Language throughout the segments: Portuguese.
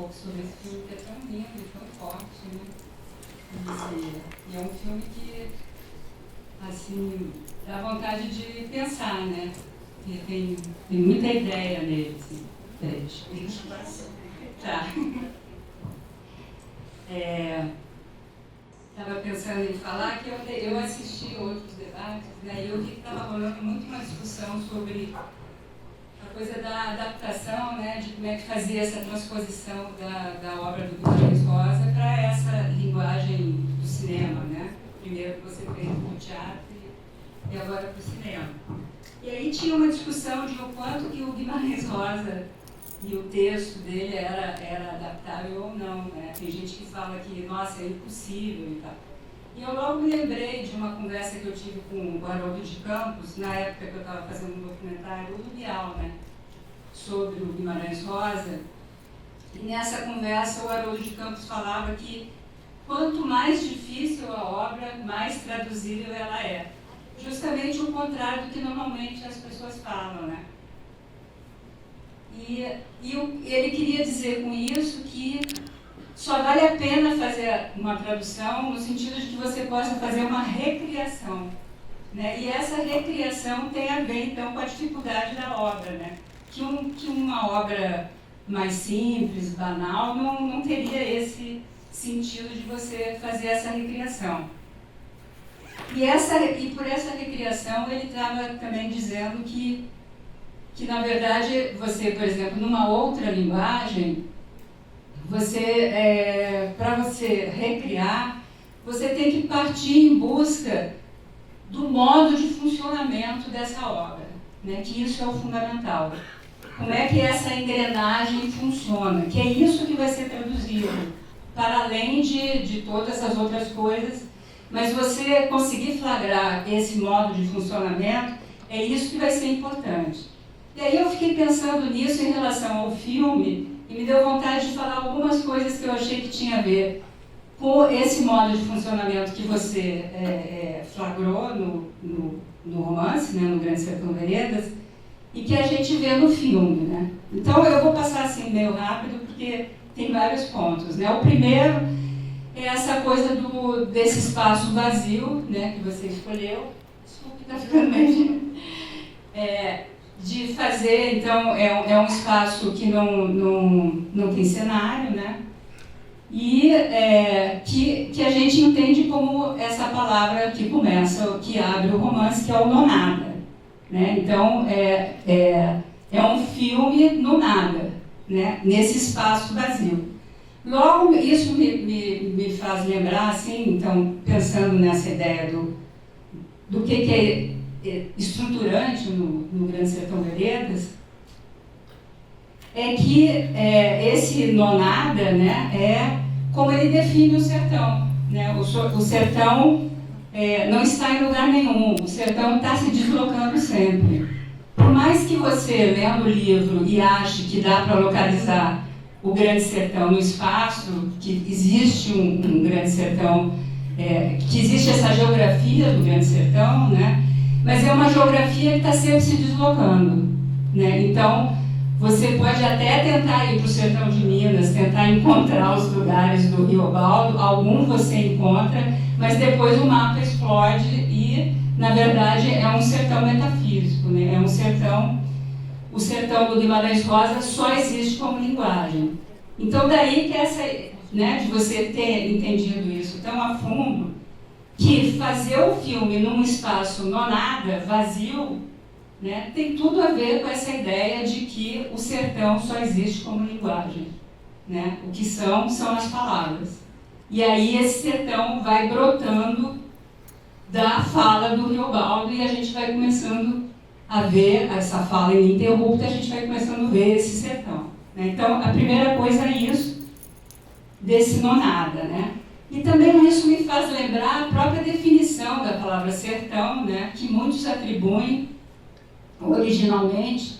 pouco sobre esse filme, que é tão lindo e tão forte, né? E é um filme que, assim, dá vontade de pensar, né? E tem muita ideia nele, assim. Tá. Estava pensando em falar que eu assisti outros debates, né? E eu vi que estava rolando muito uma discussão sobre a coisa da adaptação, né? De como é que fazia essa transposição da obra do Guimarães Rosa para essa linguagem do cinema, né? Primeiro que você fez no teatro e agora para o cinema. E aí tinha uma discussão de o quanto que o Guimarães Rosa e o texto dele era adaptável ou não, né? Tem gente que fala que, nossa, é impossível e tal. E eu logo me lembrei de uma conversa que eu tive com o Haroldo de Campos, na época que eu estava fazendo um documentário, o Bial, né? Sobre o Guimarães Rosa. E nessa conversa o Haroldo de Campos falava que quanto mais difícil a obra, mais traduzível ela é. Justamente o contrário do que normalmente as pessoas falam, né? E ele queria dizer com isso que só vale a pena fazer uma tradução no sentido de que você possa fazer uma recriação, né? E essa recriação tem a ver, então, com a dificuldade da obra, né? Que uma obra mais simples, banal, não teria esse sentido de você fazer essa recriação. E por essa recriação, ele estava também dizendo que na verdade, você, por exemplo, numa outra linguagem, para você recriar, você tem que partir em busca do modo de funcionamento dessa obra, né? Que isso é o fundamental. Como é que essa engrenagem funciona, que é isso que vai ser traduzido, para além de todas as outras coisas, mas você conseguir flagrar esse modo de funcionamento, é isso que vai ser importante. E aí eu fiquei pensando nisso em relação ao filme e me deu vontade de falar algumas coisas que eu achei que tinha a ver com esse modo de funcionamento que você flagrou no romance, né, no Grande Sertão Veredas, e que a gente vê no filme, né? Então eu vou passar assim meio rápido porque tem vários pontos, né? O primeiro é essa coisa desse espaço vazio, né, que você escolheu. Desculpe, está ficando meio... de fazer, então, é um espaço que não tem cenário, né? E que a gente entende como essa palavra que começa, que abre o romance, que é o no nada, né? Então, é um filme no nada, né? Nesse espaço vazio. Logo, isso me faz lembrar, assim, então, pensando nessa ideia do que é estruturante no Grande Sertão Veredas, é que esse nonada, né, é como ele define o sertão, né? O sertão não está em lugar nenhum, o sertão está se deslocando sempre. Por mais que você, lendo o livro, e ache que dá para localizar o Grande Sertão no espaço, que existe um Grande Sertão, que existe essa geografia do Grande Sertão, né? Mas é uma geografia que está sempre se deslocando, né? Então, você pode até tentar ir para o sertão de Minas, tentar encontrar os lugares do Riobaldo, algum você encontra, mas depois o mapa explode e, na verdade, é um sertão metafísico, né? O sertão do Guimarães Rosa só existe como linguagem. Então, daí que essa, né, de você ter entendido isso tão a fundo, que fazer o filme num espaço nonada, vazio, né, tem tudo a ver com essa ideia de que o sertão só existe como linguagem, né? O que são as palavras. E aí esse sertão vai brotando da fala do Riobaldo e a gente vai começando a ver essa fala ininterrupta, a gente vai começando a ver esse sertão, né? Então, a primeira coisa é isso, desse nonada, né? E também isso me faz lembrar a própria definição da palavra sertão, né, que muitos atribuem, originalmente,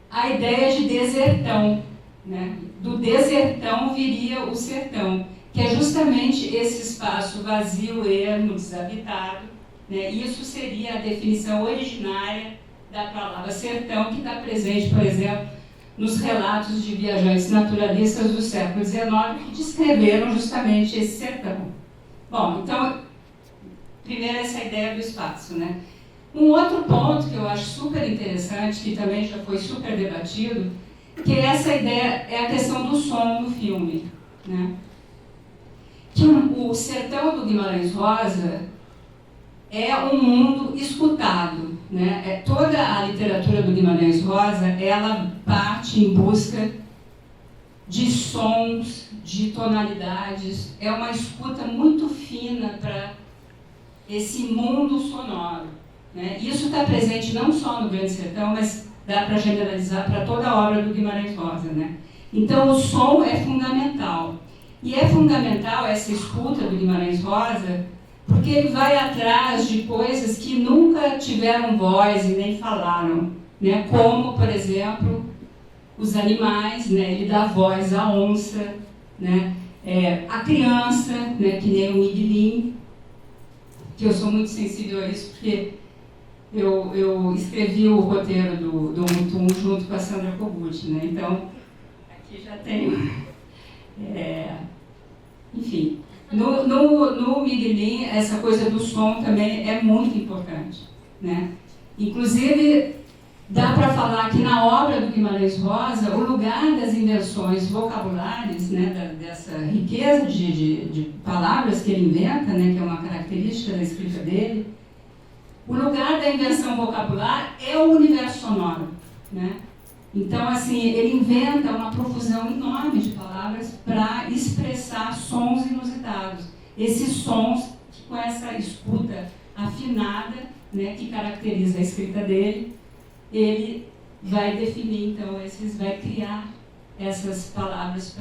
a ideia de desertão, né? Do desertão viria o sertão, que é justamente esse espaço vazio, ermo, desabitado, né? Isso seria a definição originária da palavra sertão, que está presente, por exemplo, nos relatos de viajantes naturalistas do século XIX que descreveram justamente esse sertão. Bom, então, primeiro essa ideia do espaço, né? Um outro ponto que eu acho super interessante, que também já foi super debatido, que essa ideia é a questão do som no filme, né? Que o sertão do Guimarães Rosa é um mundo escutado, né? Toda a literatura do Guimarães Rosa, ela parte em busca de sons, de tonalidades, é uma escuta muito fina para esse mundo sonoro, né? Isso está presente não só no Grande Sertão, mas dá para generalizar para toda a obra do Guimarães Rosa, né? Então o som é fundamental. E é fundamental essa escuta do Guimarães Rosa, porque ele vai atrás de coisas que nunca tiveram voz e nem falaram, né? Como, por exemplo, os animais, né? Ele dá voz à onça, né? A criança, né? Que nem o Miguelinho, que eu sou muito sensível a isso, porque eu escrevi o roteiro do Mutum junto com a Sandra Kogut, né? Então, aqui já tenho... enfim, no Miguelinho, essa coisa do som também é muito importante, né? Inclusive, dá para falar que na obra do Guimarães Rosa, o lugar das invenções vocabulares, né, dessa riqueza de palavras que ele inventa, né, que é uma característica da escrita dele, o lugar da invenção vocabular é o universo sonoro, né? Então, assim, ele inventa uma profusão enorme de palavras para expressar sons inusitados. Esses sons, com essa escuta afinada, né, que caracteriza a escrita dele, ele vai definir, então, vai criar essas palavras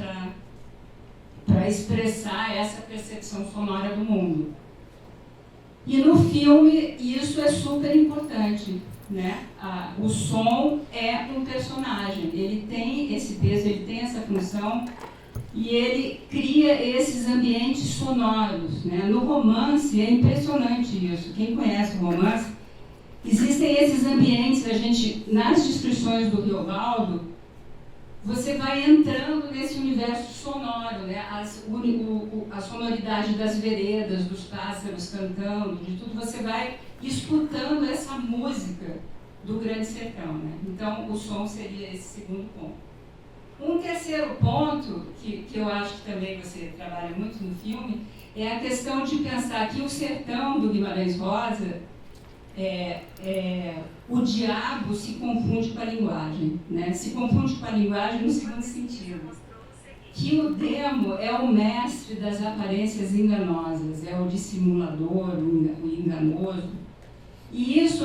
para expressar essa percepção sonora do mundo. E no filme, isso é super importante, né? O som é um personagem, ele tem esse peso, ele tem essa função e ele cria esses ambientes sonoros, né? No romance é impressionante isso. Quem conhece o romance, existem esses ambientes, nas descrições do Riobaldo, você vai entrando nesse universo sonoro, né? A sonoridade das veredas, dos pássaros cantando, de tudo, você vai escutando essa música do Grande Sertão, né? Então, o som seria esse segundo ponto. Um terceiro ponto, que eu acho que também você trabalha muito no filme, é a questão de pensar que o sertão do Guimarães Rosa, o diabo se confunde com a linguagem, né? Se confunde com a linguagem no segundo sentido, que o demo é o mestre das aparências enganosas, é o dissimulador, o enganoso. E isso,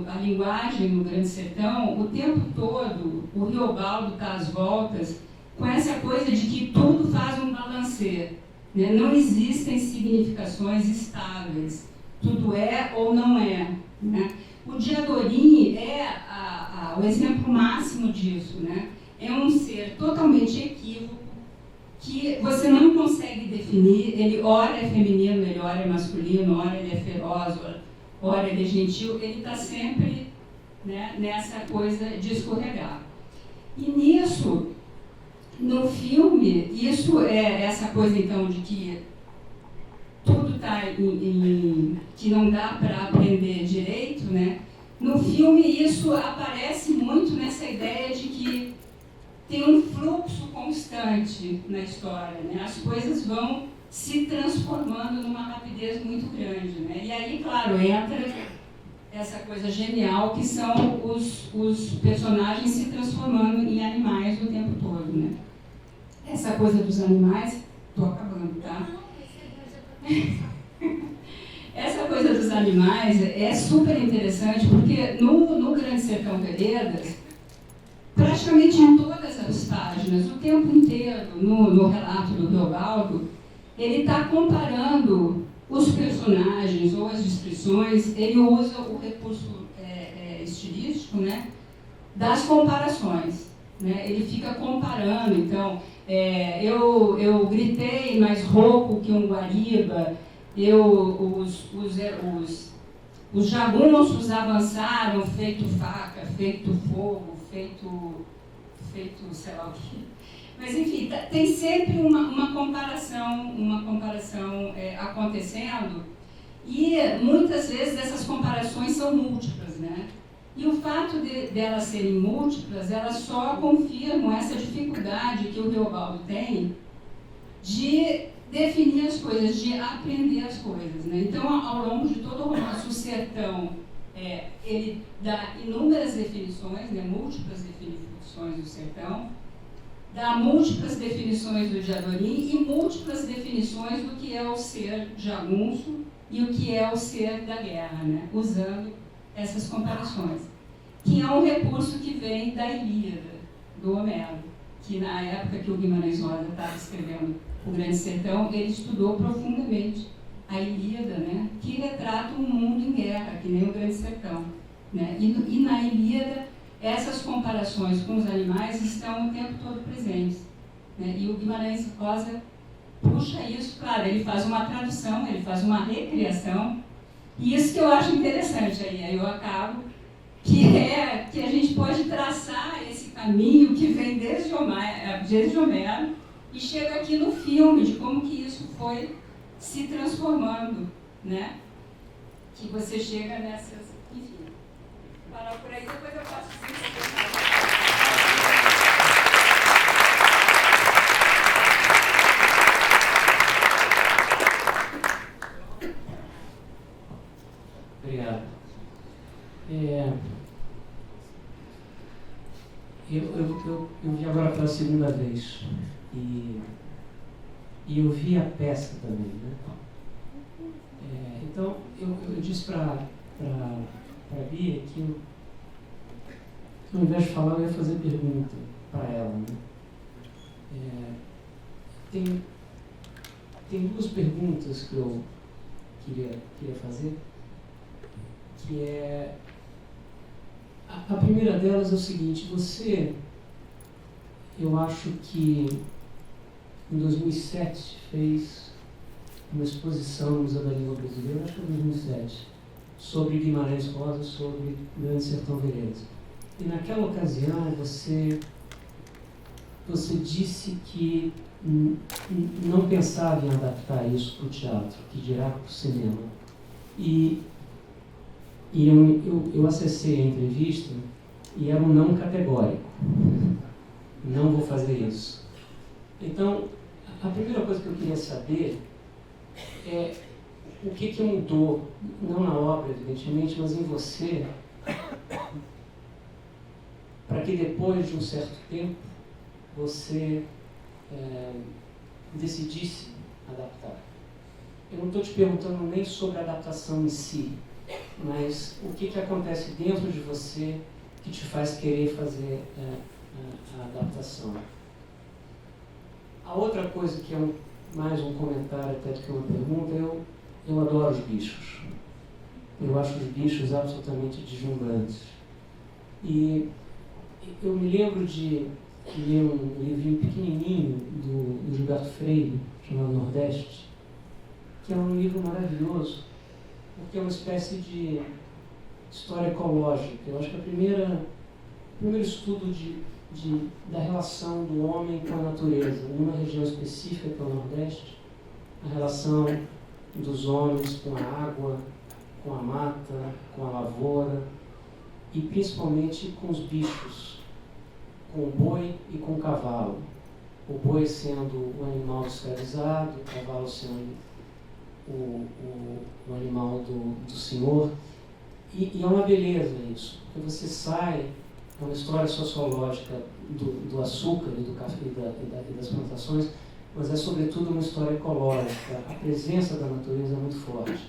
a linguagem no Grande Sertão, o tempo todo, o Riobaldo está às voltas com essa coisa de que tudo faz um balancê, né? Não existem significações estáveis, tudo é ou não é, né? O Diadorim é o exemplo máximo disso, né? É um ser totalmente equívoco, que você não consegue definir, ele ora é feminino, ele ora é masculino, ora ele é feroz, ora ele é gentil, ele está sempre, né, nessa coisa de escorregar. E nisso, no filme, isso é essa coisa então de que tudo está que não dá para aprender direito, né? No filme isso aparece muito nessa ideia de que tem um fluxo constante na história, né? As coisas vão se transformando numa rapidez muito grande, né? E aí, claro, entra essa coisa genial que são os personagens se transformando em animais o tempo todo, né? Essa coisa dos animais, estou acabando, tá? Essa coisa dos animais é super interessante porque no Grande Sertão Veredas, praticamente em todas as páginas, o tempo inteiro, no relato do Riobaldo, ele está comparando os personagens ou as descrições, ele usa o recurso estilístico, né, das comparações, né? Ele fica comparando, então, eu gritei mais rouco que um guariba, os jagunços avançaram feito faca, feito fogo, feito feito sei lá o quê. Mas, enfim, tem sempre uma comparação acontecendo, e muitas vezes essas comparações são múltiplas, né? E o fato delas serem múltiplas, elas só confirmam essa dificuldade que o Reobaldo tem de definir as coisas, de aprender as coisas, né? Então, ao longo de todo o romance, o Sertão, ele dá inúmeras definições, né? Múltiplas definições do sertão, dá múltiplas definições do Diadorim e múltiplas definições do que é o ser jagunço e o que é o ser da guerra, né? Usando essas comparações, que é um recurso que vem da Ilíada, do Homero, que na época que o Guimarães Rosa estava escrevendo O Grande Sertão, ele estudou profundamente a Ilíada, né? Que retrata um mundo em guerra, que nem o Grande Sertão, né? E na Ilíada, essas comparações com os animais estão o tempo todo presentes, né? E o Guimarães Rosa puxa isso, claro, ele faz uma tradução, ele faz uma recriação, e isso que eu acho interessante aí eu acabo, que a gente pode traçar esse caminho que vem desde Homero e chega aqui no filme, de como que isso foi se transformando, né? Que você chega nessas... Enfim, parar por aí, depois eu faço isso. Obrigado. Eu vi agora pela segunda vez e eu vi a peça também, né? Então, eu disse para a Bia que ao invés de falar, eu ia fazer pergunta para ela, né? Tem duas perguntas que eu queria fazer, que é... A primeira delas é o seguinte: eu acho que em 2007 fez uma exposição no Museu da Língua Brasileira, acho que foi em 2007, sobre Guimarães Rosa, sobre o Grande Sertão Veredas. E naquela ocasião você disse que não pensava em adaptar isso para o teatro, que dirá para o cinema. E eu acessei a entrevista e era um não categórico. Não vou fazer isso. Então, a primeira coisa que eu queria saber é o que mudou, não na obra, evidentemente, mas em você, para que depois de um certo tempo você decidisse adaptar. Eu não estou te perguntando nem sobre a adaptação em si, mas o que acontece dentro de você que te faz querer fazer a adaptação. A outra coisa que é mais um comentário até do que uma pergunta, eu adoro os bichos. Eu acho os bichos absolutamente deslumbrantes. E eu me lembro de ler um livrinho pequenininho do Gilberto Freire, chamado Nordeste, que é um livro maravilhoso, porque é uma espécie de história ecológica. Eu acho que o primeiro estudo da relação do homem com a natureza, numa região específica que é o Nordeste, a relação dos homens com a água, com a mata, com a lavoura e principalmente com os bichos, com o boi e com o cavalo. O boi sendo o animal escravizado, o cavalo sendo o animal do senhor. E é uma beleza isso, porque você sai, é uma história sociológica do açúcar e do café e das plantações, mas é sobretudo uma história ecológica. A presença da natureza é muito forte.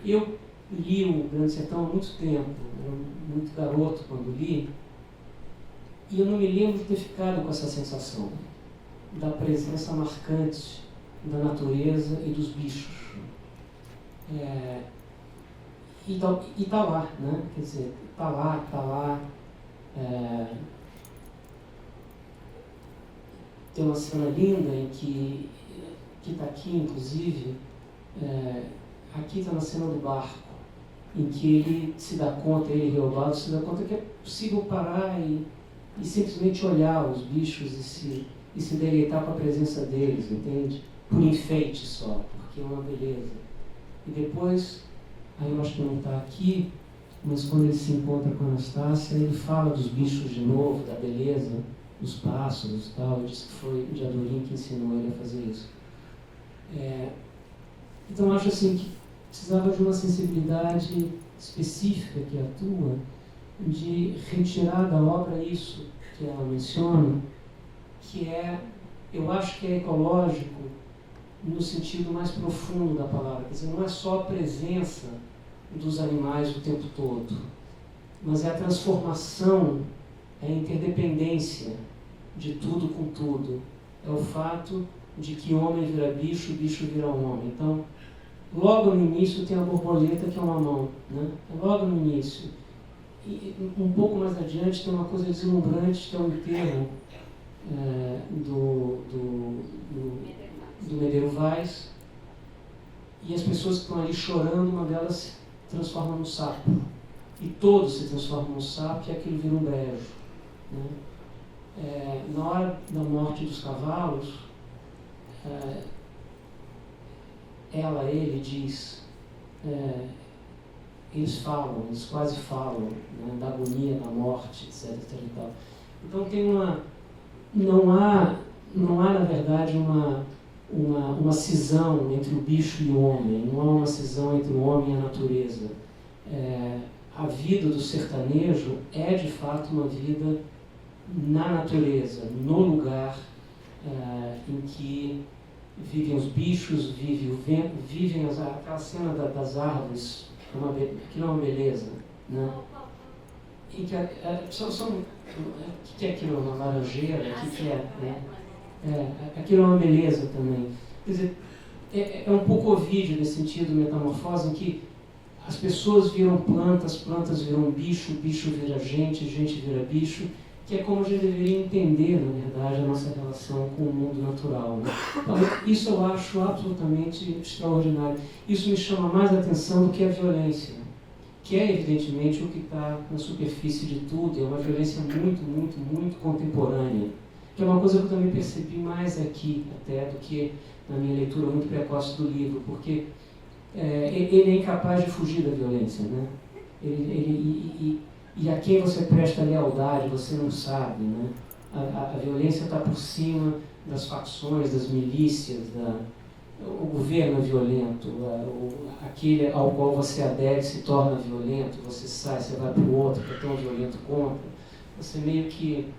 Eu li o Grande Sertão há muito tempo, eu era muito garoto quando li, e eu não me lembro de ter ficado com essa sensação da presença marcante da natureza e dos bichos. E tá lá, né? Quer dizer, tá lá. Tem uma cena linda em que está aqui, inclusive, aqui está na cena do barco, em que ele se dá conta, ele Reobaldo se dá conta que é possível parar e e simplesmente olhar os bichos e se deleitar com a presença deles, entende? Por enfeite só, porque é uma beleza. E depois, aí eu acho que não está aqui, mas quando ele se encontra com a Anastácia, ele fala dos bichos de novo, da beleza, dos pássaros e tal, e diz que foi o Diadorim que ensinou ele a fazer isso. Então eu acho assim que precisava de uma sensibilidade específica que atua, de retirar da obra isso que ela menciona, que eu acho que é ecológico no sentido mais profundo da palavra, quer dizer, não é só a presença dos animais o tempo todo, mas é a transformação, é a interdependência de tudo com tudo, é o fato de que homem vira bicho, bicho vira homem. Então, logo no início tem a borboleta que é uma mão, né? Logo no início. E um pouco mais adiante tem uma coisa deslumbrante que é o enterro do Medeiro Vaz, e as pessoas que estão ali chorando, uma delas se transforma num sapo, e todos se transformam num sapo e aquilo vira um brejo, né? Na hora da morte dos cavalos, ele diz, eles falam, eles quase falam, né, da agonia, da morte, etc. E tal. Então tem não há na verdade uma cisão entre o bicho e o homem, não há uma cisão entre o homem e a natureza. A vida do sertanejo é de fato uma vida na natureza, no lugar em que vivem os bichos, vivem aquela cena das árvores, aquilo é uma beleza, né? Em que o que é aquilo? Uma laranjeira? O que é? Né? Aquilo é uma beleza também. Quer dizer, é um pouco Ovídio nesse sentido, Metamorfose, em que as pessoas viram plantas, plantas viram bicho, bicho vira gente, gente vira bicho, que é como a gente deveria entender, na verdade, a nossa relação com o mundo natural, né? Então, isso eu acho absolutamente extraordinário. Isso me chama mais a atenção do que a violência, que é, evidentemente, o que está na superfície de tudo, é uma violência muito, muito, muito contemporânea, que é uma coisa que eu também percebi mais aqui, até, do que na minha leitura muito precoce do livro, porque ele é incapaz de fugir da violência, né? E a quem você presta lealdade, você não sabe, né? A violência está por cima das facções, das milícias, o governo é violento, aquele ao qual você adere se torna violento, você sai, você vai para o outro que é tão violento contra. Você meio que...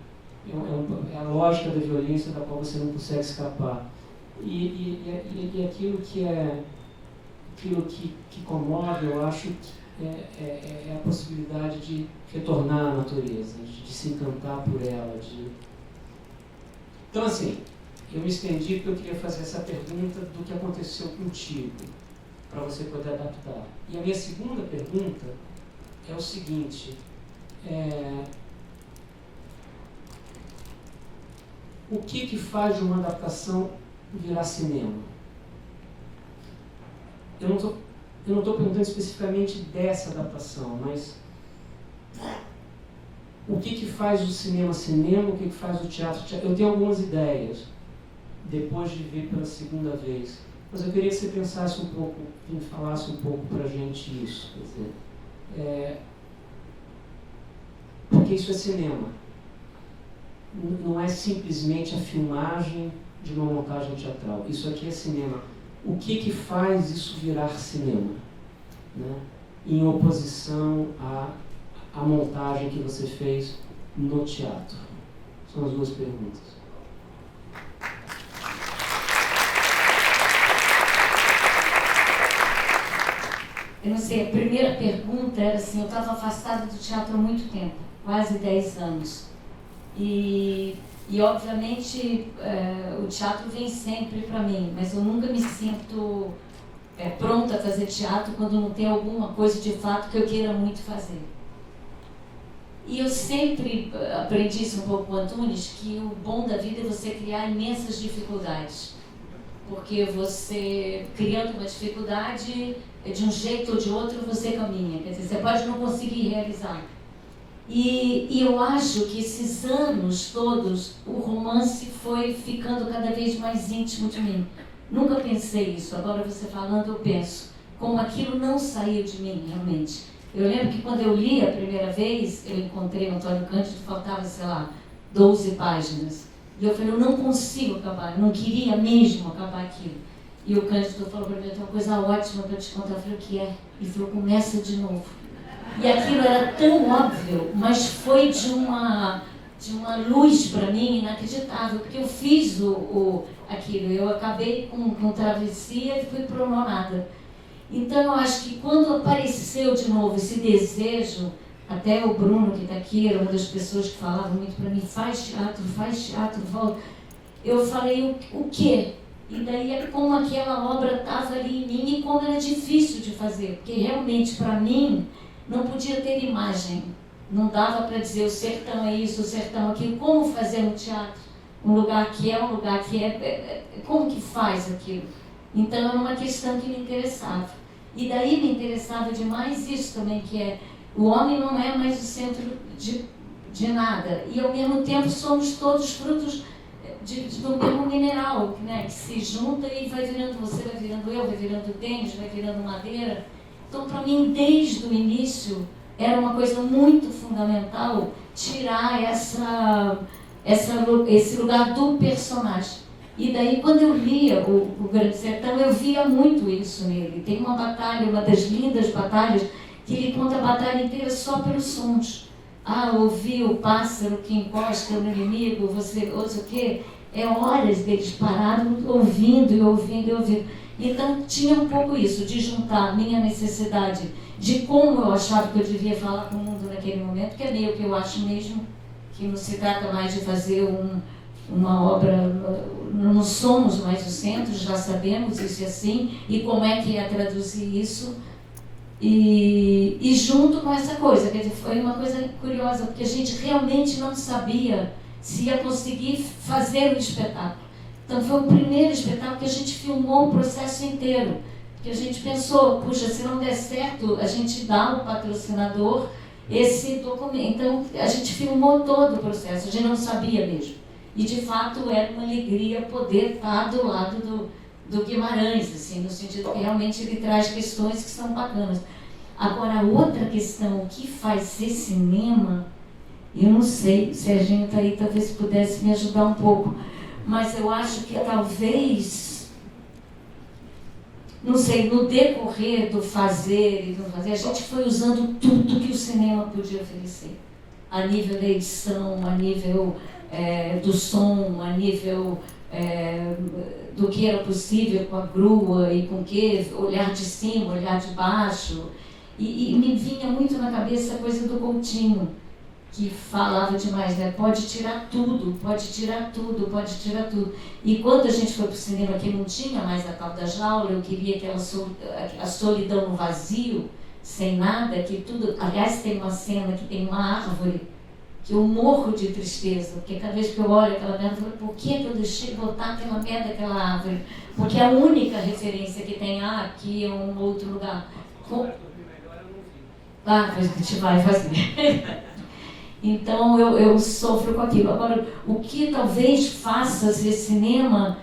é a lógica da violência da qual você não consegue escapar. E aquilo que comove, eu acho, é a possibilidade de retornar à natureza, de se encantar por ela. Então, assim, eu me estendi porque eu queria fazer essa pergunta do que aconteceu contigo, para você poder adaptar. E a minha segunda pergunta é o seguinte: o que faz de uma adaptação virar cinema? Eu não estou perguntando especificamente dessa adaptação, mas o que faz o cinema cinema, o que faz o teatro teatro? Eu tenho algumas ideias, depois de ver pela segunda vez, mas eu queria que você pensasse um pouco, falasse um pouco para a gente isso. Quer dizer, porque isso é cinema. Não é simplesmente a filmagem de uma montagem teatral. Isso aqui é cinema. O que faz isso virar cinema, né? Em oposição à montagem que você fez no teatro? São as duas perguntas. Eu não sei, a primeira pergunta era assim, eu estava afastada do teatro há muito tempo, quase 10 anos. E obviamente, o teatro vem sempre para mim, mas eu nunca me sinto pronta a fazer teatro quando não tem alguma coisa de fato que eu queira muito fazer. E eu sempre aprendi isso um pouco com o Antunes, que o bom da vida é você criar imensas dificuldades. Porque você, criando uma dificuldade, de um jeito ou de outro, você caminha. Quer dizer, você pode não conseguir realizar, E eu acho que esses anos todos, o romance foi ficando cada vez mais íntimo de mim. Nunca pensei isso, agora você falando eu penso, como aquilo não saiu de mim realmente. Eu lembro que quando eu li a primeira vez, eu encontrei o Antônio Cândido, faltava, sei lá, 12 páginas. E eu falei, eu não consigo acabar, eu não queria mesmo acabar aquilo. E o Cândido falou para mim, tem uma coisa ótima para te contar. Eu falei, o que é? Ele falou, começa de novo. E aquilo era tão óbvio, mas foi de uma luz para mim inacreditável, porque eu fiz aquilo, eu acabei com travessia e fui para uma nada. Então eu acho que quando apareceu de novo esse desejo, até o Bruno que está aqui, era uma das pessoas que falava muito para mim, faz teatro, volta. Eu falei, o quê? E daí é como aquela obra estava ali em mim e como era difícil de fazer, porque realmente para mim não podia ter imagem, não dava para dizer o sertão é isso, o sertão é aquilo, como fazer um teatro, um lugar que é, como que faz aquilo? Então era uma questão que me interessava. E daí me interessava demais isso também, que é, o homem não é mais o centro de nada, e ao mesmo tempo somos todos frutos do mesmo mineral, né, que se junta e vai virando você, vai virando eu, vai virando o Denis, vai virando madeira. Então, para mim, desde o início, era uma coisa muito fundamental tirar esse lugar do personagem. E daí, quando eu lia o Grande Sertão, eu via muito isso nele. Tem uma batalha, uma das lindas batalhas, que ele conta a batalha inteira só pelos sons. Ouvir o pássaro que encosta no inimigo, você ouça o quê? É horas deles parados, ouvindo e ouvindo e ouvindo. Então, tinha um pouco isso, de juntar a minha necessidade de como eu achava que eu devia falar com o mundo naquele momento, que é meio que eu acho mesmo, que não se trata mais de fazer uma obra, não somos mais o centro, já sabemos isso é assim, e como é que é traduzir isso. E junto com essa coisa, quer dizer, foi uma coisa curiosa, porque a gente realmente não sabia se ia conseguir fazer o espetáculo. Então foi o primeiro espetáculo que a gente filmou o processo inteiro, porque a gente pensou, puxa, se não der certo, a gente dá ao patrocinador esse documento. Então a gente filmou todo o processo, a gente não sabia mesmo. E de fato era uma alegria poder estar do lado do Guimarães, assim, no sentido que realmente ele traz questões que são bacanas. Agora, outra questão, o que faz ser cinema, eu não sei, o Serginho está aí, talvez pudesse me ajudar um pouco, mas eu acho que talvez, não sei, no decorrer do fazer e do fazer, a gente foi usando tudo que o cinema podia oferecer, a nível da edição, a nível do som, a nível do que era possível com a grua e com o que, olhar de cima, olhar de baixo. E me vinha muito na cabeça a coisa do Coutinho, que falava demais, né? Pode tirar tudo, pode tirar tudo, pode tirar tudo. E quando a gente foi para o cinema que não tinha mais a tal da jaula, eu queria a solidão no vazio, sem nada, que tudo... Aliás, tem uma cena que tem uma árvore, que eu morro de tristeza, porque cada vez que eu olho aquela merda, eu falo, por que eu deixei botar aquela merda daquela árvore? Porque é a única referência que tem, aqui é um outro lugar. A gente vai fazer. Então eu sofro com aquilo. Agora, o que talvez faça ser cinema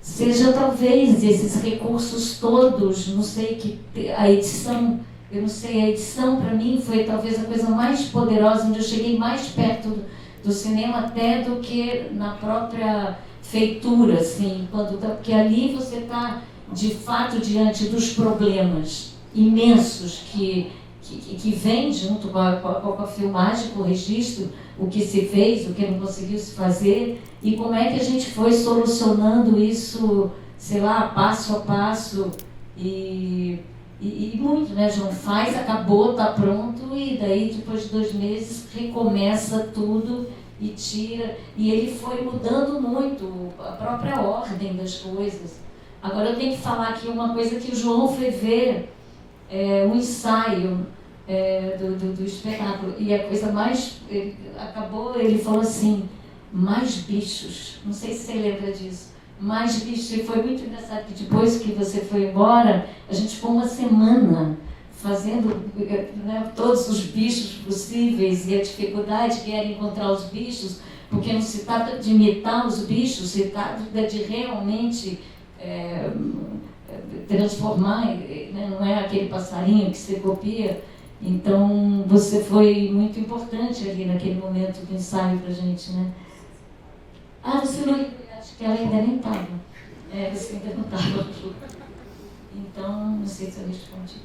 seja talvez esses recursos todos, não sei, que a edição, eu não sei, a edição para mim foi talvez a coisa mais poderosa, onde eu cheguei mais perto do cinema até do que na própria feitura, assim, porque ali você está de fato diante dos problemas imensos que vem junto com a filmagem, com o registro, o que se fez, o que não conseguiu se fazer, e como é que a gente foi solucionando isso, sei lá, passo a passo, e muito, né, João? Faz, acabou, está pronto, e daí, depois de 2 meses, recomeça tudo e tira, e ele foi mudando muito a própria ordem das coisas. Agora eu tenho que falar aqui uma coisa que o João foi ver, um ensaio do espetáculo, e a coisa mais, ele falou assim, mais bichos, não sei se você lembra disso, mais bichos, e foi muito engraçado que depois que você foi embora, a gente ficou uma semana fazendo, né, todos os bichos possíveis e a dificuldade que era encontrar os bichos, porque não se trata de imitar os bichos, se trata de realmente transformar, né, não é aquele passarinho que você copia. Então, você foi muito importante ali naquele momento do ensaio para a gente, né? Ah, você não... Acho que ela ainda nem estava. Você ainda não estava. Então, não sei se eu respondi.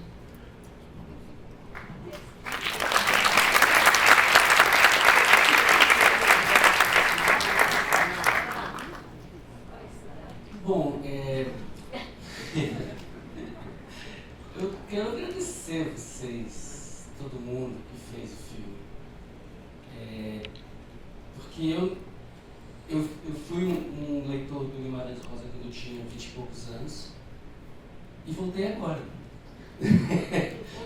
Bom, eu quero agradecer vocês, todo mundo que fez o filme. Porque eu fui um leitor do Guimarães Rosa quando eu tinha 20 e poucos anos e voltei agora.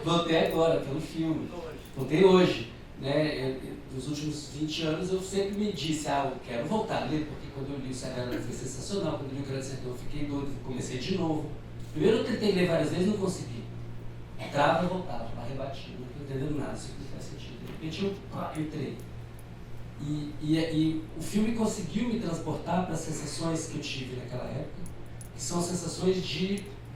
Voltei agora pelo filme. Voltei hoje. Né? Nos últimos 20 anos eu sempre me disse, eu quero voltar a ler, porque quando eu li o Sagrado foi sensacional, quando eu li o Grande Sertão eu fiquei doido, comecei de novo. Primeiro eu tentei ler várias vezes, não consegui. Entrava e voltava, rebatia, não estou entendendo nada, isso não faz sentido. De repente eu entrei. E o filme conseguiu me transportar para as sensações que eu tive naquela época, que são sensações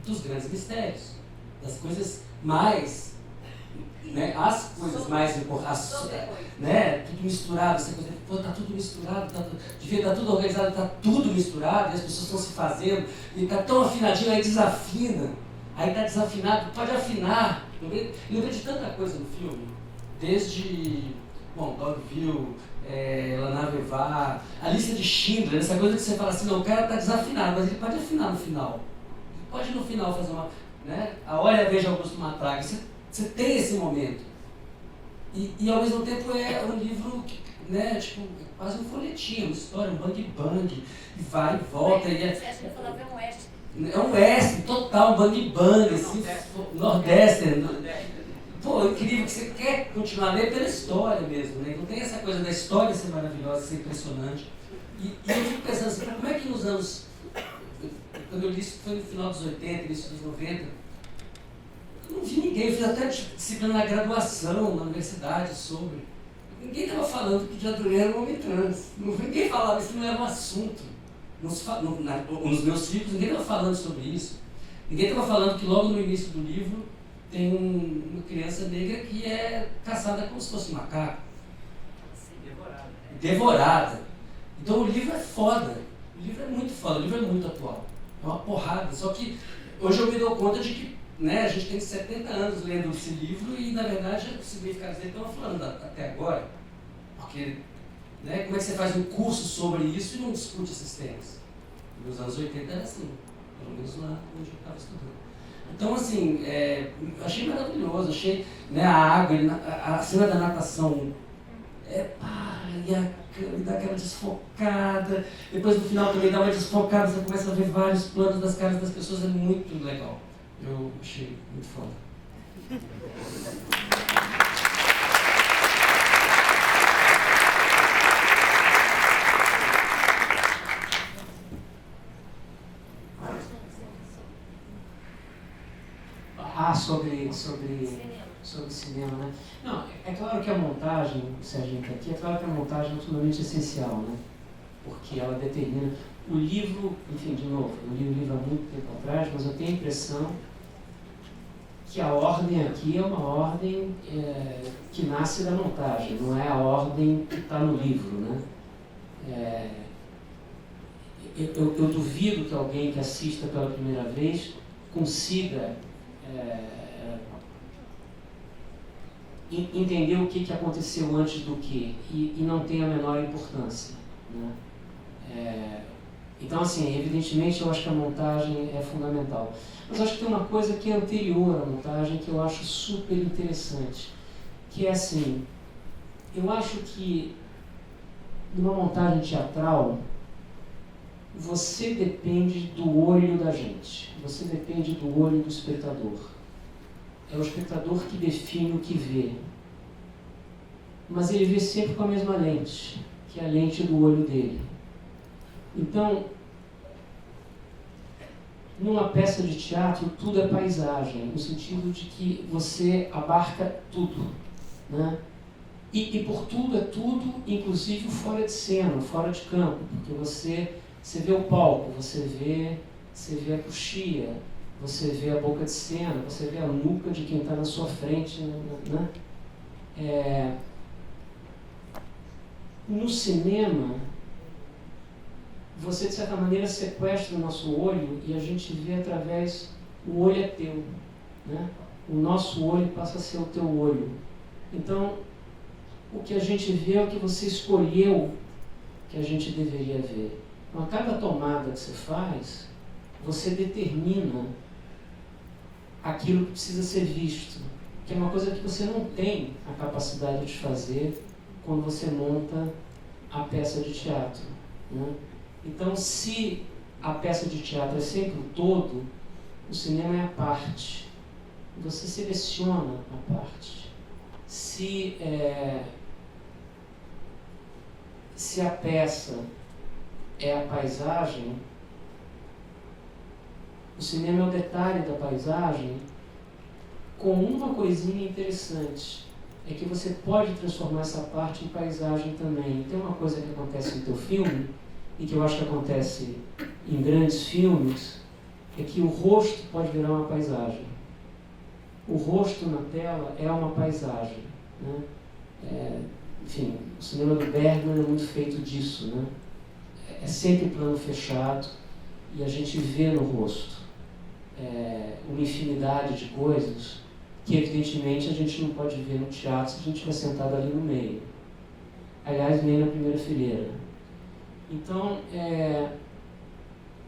dos grandes mistérios, das coisas mais, né, as coisas mais importantes, né, tudo misturado, essa coisa, está tudo misturado, devia estar tudo organizado, está tudo misturado, e as pessoas estão se fazendo, e está tão afinadinho, aí desafina, aí está desafinado, pode afinar. Eu lembrei de tanta coisa no filme, desde, Dogville, Lana Vevar, a lista de Schindler, essa coisa que você fala assim, não, o cara está desafinado, mas ele pode afinar no final. Ele pode no final fazer uma, né, a Olha, Veja Augusto Matraga, você tem esse momento. E ao mesmo tempo é um livro, né, tipo, quase um folhetim, uma história, um bang-bang, e vai e volta. Você acha que falava é um oeste? É um oeste, total, um bang-bang, assim, nordeste. Pô, incrível, que você quer continuar a ler pela história mesmo, né? Então tem essa coisa da história ser maravilhosa, ser impressionante. E eu fico pensando assim, como é que nos anos... Quando eu li isso, foi no final dos 80, início dos 90, eu não vi ninguém, eu fiz até disciplina na graduação, na universidade, sobre... Ninguém estava falando que Jadurê era um homem trans. Ninguém falava, isso não era um assunto. Nos meus ciclos, ninguém estava falando sobre isso. Ninguém estava falando que logo no início do livro tem uma criança negra que é caçada como se fosse um macaco. Devorada. Devorada. Então o livro é foda. O livro é muito foda, o livro é muito atual. É uma porrada. Só que hoje eu me dou conta de que, né, a gente tem 70 anos lendo esse livro e, na verdade, os significados dele estão falando até agora. Porque, né, como é que você faz um curso sobre isso e não discute esses temas? Nos anos 80 era assim, pelo menos lá onde eu estava estudando. Então, assim, achei maravilhoso, achei, né, a água, a cena da natação, e dá aquela desfocada, depois no final também dá uma desfocada, você começa a ver vários planos das caras das pessoas, é muito legal. Eu achei muito foda. Sobre cinema, né? Não, é claro que a montagem, o Serginho está aqui, é claro que a montagem é absolutamente essencial, né? Porque ela determina o livro, enfim, de novo, eu li o livro há muito tempo atrás, mas eu tenho a impressão que a ordem aqui é uma ordem que nasce da montagem, não é a ordem que está no livro, né? Eu duvido que alguém que assista pela primeira vez consiga entender o que aconteceu antes do que e não tem a menor importância, né? Então, assim, evidentemente eu acho que a montagem é fundamental. Mas acho que tem uma coisa que é anterior à montagem que eu acho super interessante, que é assim, eu acho que numa montagem teatral você depende do olho da gente, você depende do olho do espectador. É o espectador que define o que vê. Mas ele vê sempre com a mesma lente, que é a lente do olho dele. Então, numa peça de teatro, tudo é paisagem, no sentido de que você abarca tudo, né? E por tudo é tudo, inclusive fora de cena, fora de campo, porque você vê o palco, você vê a coxia, você vê a boca de cena, você vê a nuca de quem está na sua frente, né? No cinema, você de certa maneira sequestra o nosso olho e a gente vê através, o olho é teu, né? O nosso olho passa a ser o teu olho. Então, o que a gente vê é o que você escolheu que a gente deveria ver. Então, a cada tomada que você faz, você determina aquilo que precisa ser visto, que é uma coisa que você não tem a capacidade de fazer quando você monta a peça de teatro, né? Então, se a peça de teatro é sempre o todo, o cinema é a parte. Você seleciona a parte. Se a peça é a paisagem, o cinema é o detalhe da paisagem, com uma coisinha interessante, é que você pode transformar essa parte em paisagem também. Tem uma coisa que acontece no teu filme, e que eu acho que acontece em grandes filmes, é que o rosto pode virar uma paisagem. O rosto na tela é uma paisagem, né? Enfim, o cinema do Bergman é muito feito disso, né? É sempre plano fechado e a gente vê no rosto uma infinidade de coisas que, evidentemente, a gente não pode ver no teatro se a gente estiver sentado ali no meio. Aliás, nem na primeira fileira. Então,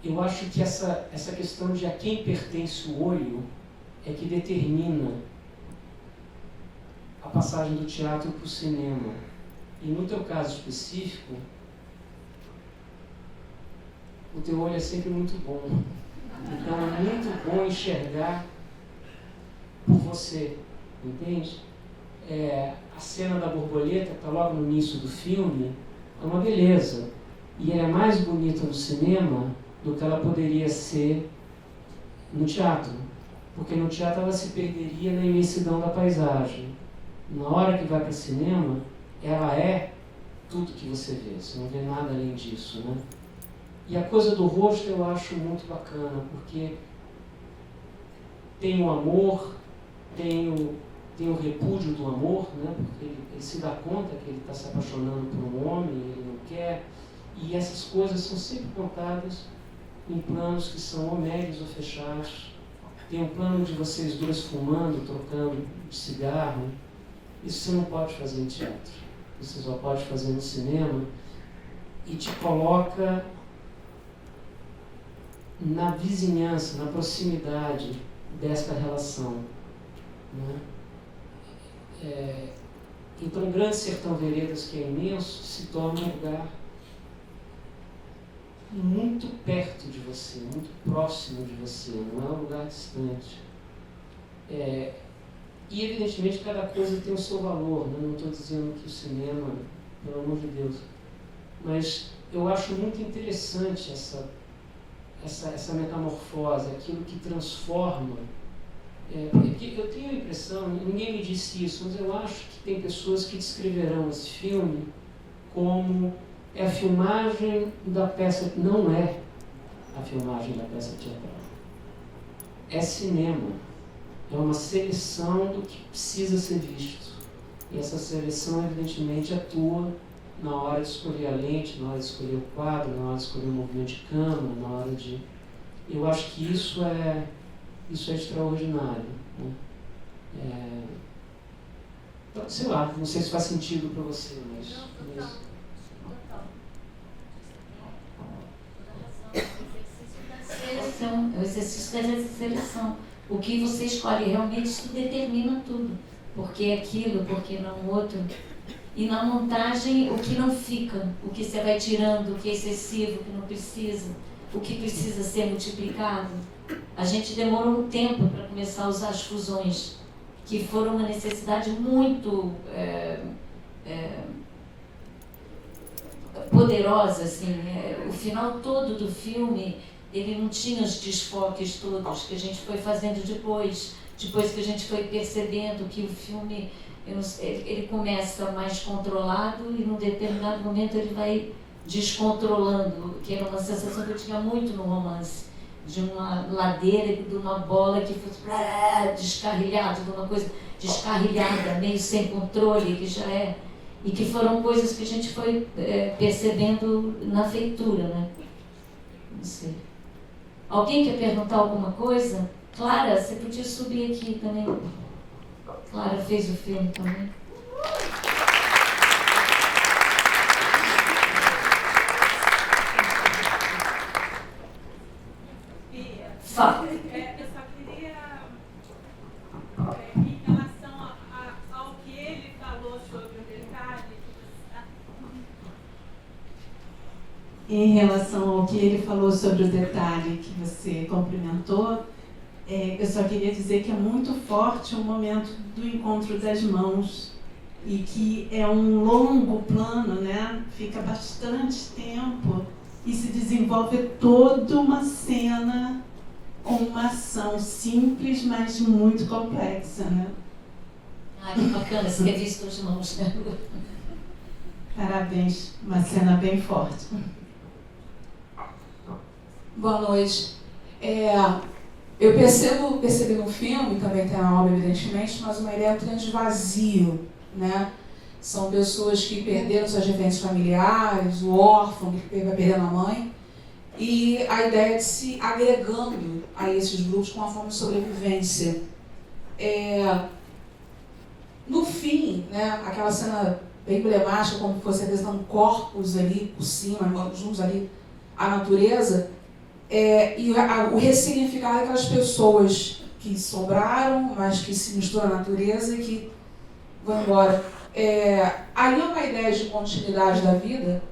eu acho que essa questão de a quem pertence o olho é que determina a passagem do teatro para o cinema. E no teu caso específico, o teu olho é sempre muito bom. Então é muito bom enxergar por você, entende? A cena da borboleta, que está logo no início do filme, é uma beleza. E ela é mais bonita no cinema do que ela poderia ser no teatro. Porque no teatro ela se perderia na imensidão da paisagem. Na hora que vai para o cinema, ela é tudo que você vê. Você não vê nada além disso, né? E a coisa do rosto eu acho muito bacana, porque tem o amor, tem o repúdio do amor, né? Porque ele se dá conta que ele está se apaixonando por um homem, ele não quer. E essas coisas são sempre contadas em planos que são ou médios ou fechados. Tem um plano de vocês dois fumando, trocando de cigarro. Isso você não pode fazer em teatro. Você só pode fazer no cinema. E te coloca na vizinhança, na proximidade desta relação, né? Então, o Grande Sertão Veredas, que é imenso, se torna um lugar muito perto de você, muito próximo de você, não é um lugar distante. E, evidentemente, cada coisa tem o seu valor, né? Não estou dizendo que o cinema, pelo amor de Deus, mas eu acho muito interessante essa metamorfose, aquilo que transforma. Porque eu tenho a impressão, ninguém me disse isso, mas eu acho que tem pessoas que descreverão esse filme como a filmagem da peça, não é a filmagem da peça teatral. É cinema. É uma seleção do que precisa ser visto. E essa seleção, evidentemente, atua na hora de escolher a lente, na hora de escolher o quadro, na hora de escolher o movimento de câmera, na hora de... Eu acho que isso é extraordinário, né? Sei lá, não sei se faz sentido para você, mas... Seleção, é o exercício da seleção. O que você escolhe realmente, isso determina tudo. Por que aquilo, por que não outro. E na montagem, o que não fica, o que você vai tirando, o que é excessivo, o que não precisa, o que precisa ser multiplicado. A gente demorou um tempo para começar a usar as fusões, que foram uma necessidade muito poderosa, assim. O final todo do filme, ele não tinha os desfoques todos que a gente foi fazendo depois que a gente foi percebendo que o filme, ele começa mais controlado e num determinado momento ele vai descontrolando, que era uma sensação que eu tinha muito no romance, de uma ladeira, de uma bola que fosse descarrilhada, de uma coisa descarrilhada, meio sem controle, que já é, e que foram coisas que a gente foi percebendo na feitura, né? Não sei. Alguém quer perguntar alguma coisa? Clara, você podia subir aqui também. Clara fez o filme também. Fala. Eu só queria, em relação ao que ele falou sobre o detalhe, em relação ao que ele falou sobre o detalhe que você cumprimentou, eu só queria dizer que é muito forte o momento do encontro das mãos e que é um longo plano, né? Fica bastante tempo e se desenvolve toda uma cena com uma ação simples, mas muito complexa, né? Ah, que bacana, você ter visto as mãos, né? Parabéns, uma cena bem forte. Boa noite. Eu percebi no filme, também tem na obra, evidentemente, mas uma ideia de vazio, né? São pessoas que perderam suas referências familiares, o órfão que vai perdendo a mãe, e a ideia de se agregando a esses grupos com uma forma de sobrevivência. No fim, né, aquela cena bem emblemática, como fosse apresentando corpos ali por cima, juntos ali, a natureza, e o ressignificar aquelas pessoas que sobraram, mas que se misturam à natureza e que vão embora. Ali é uma ideia de continuidade da vida,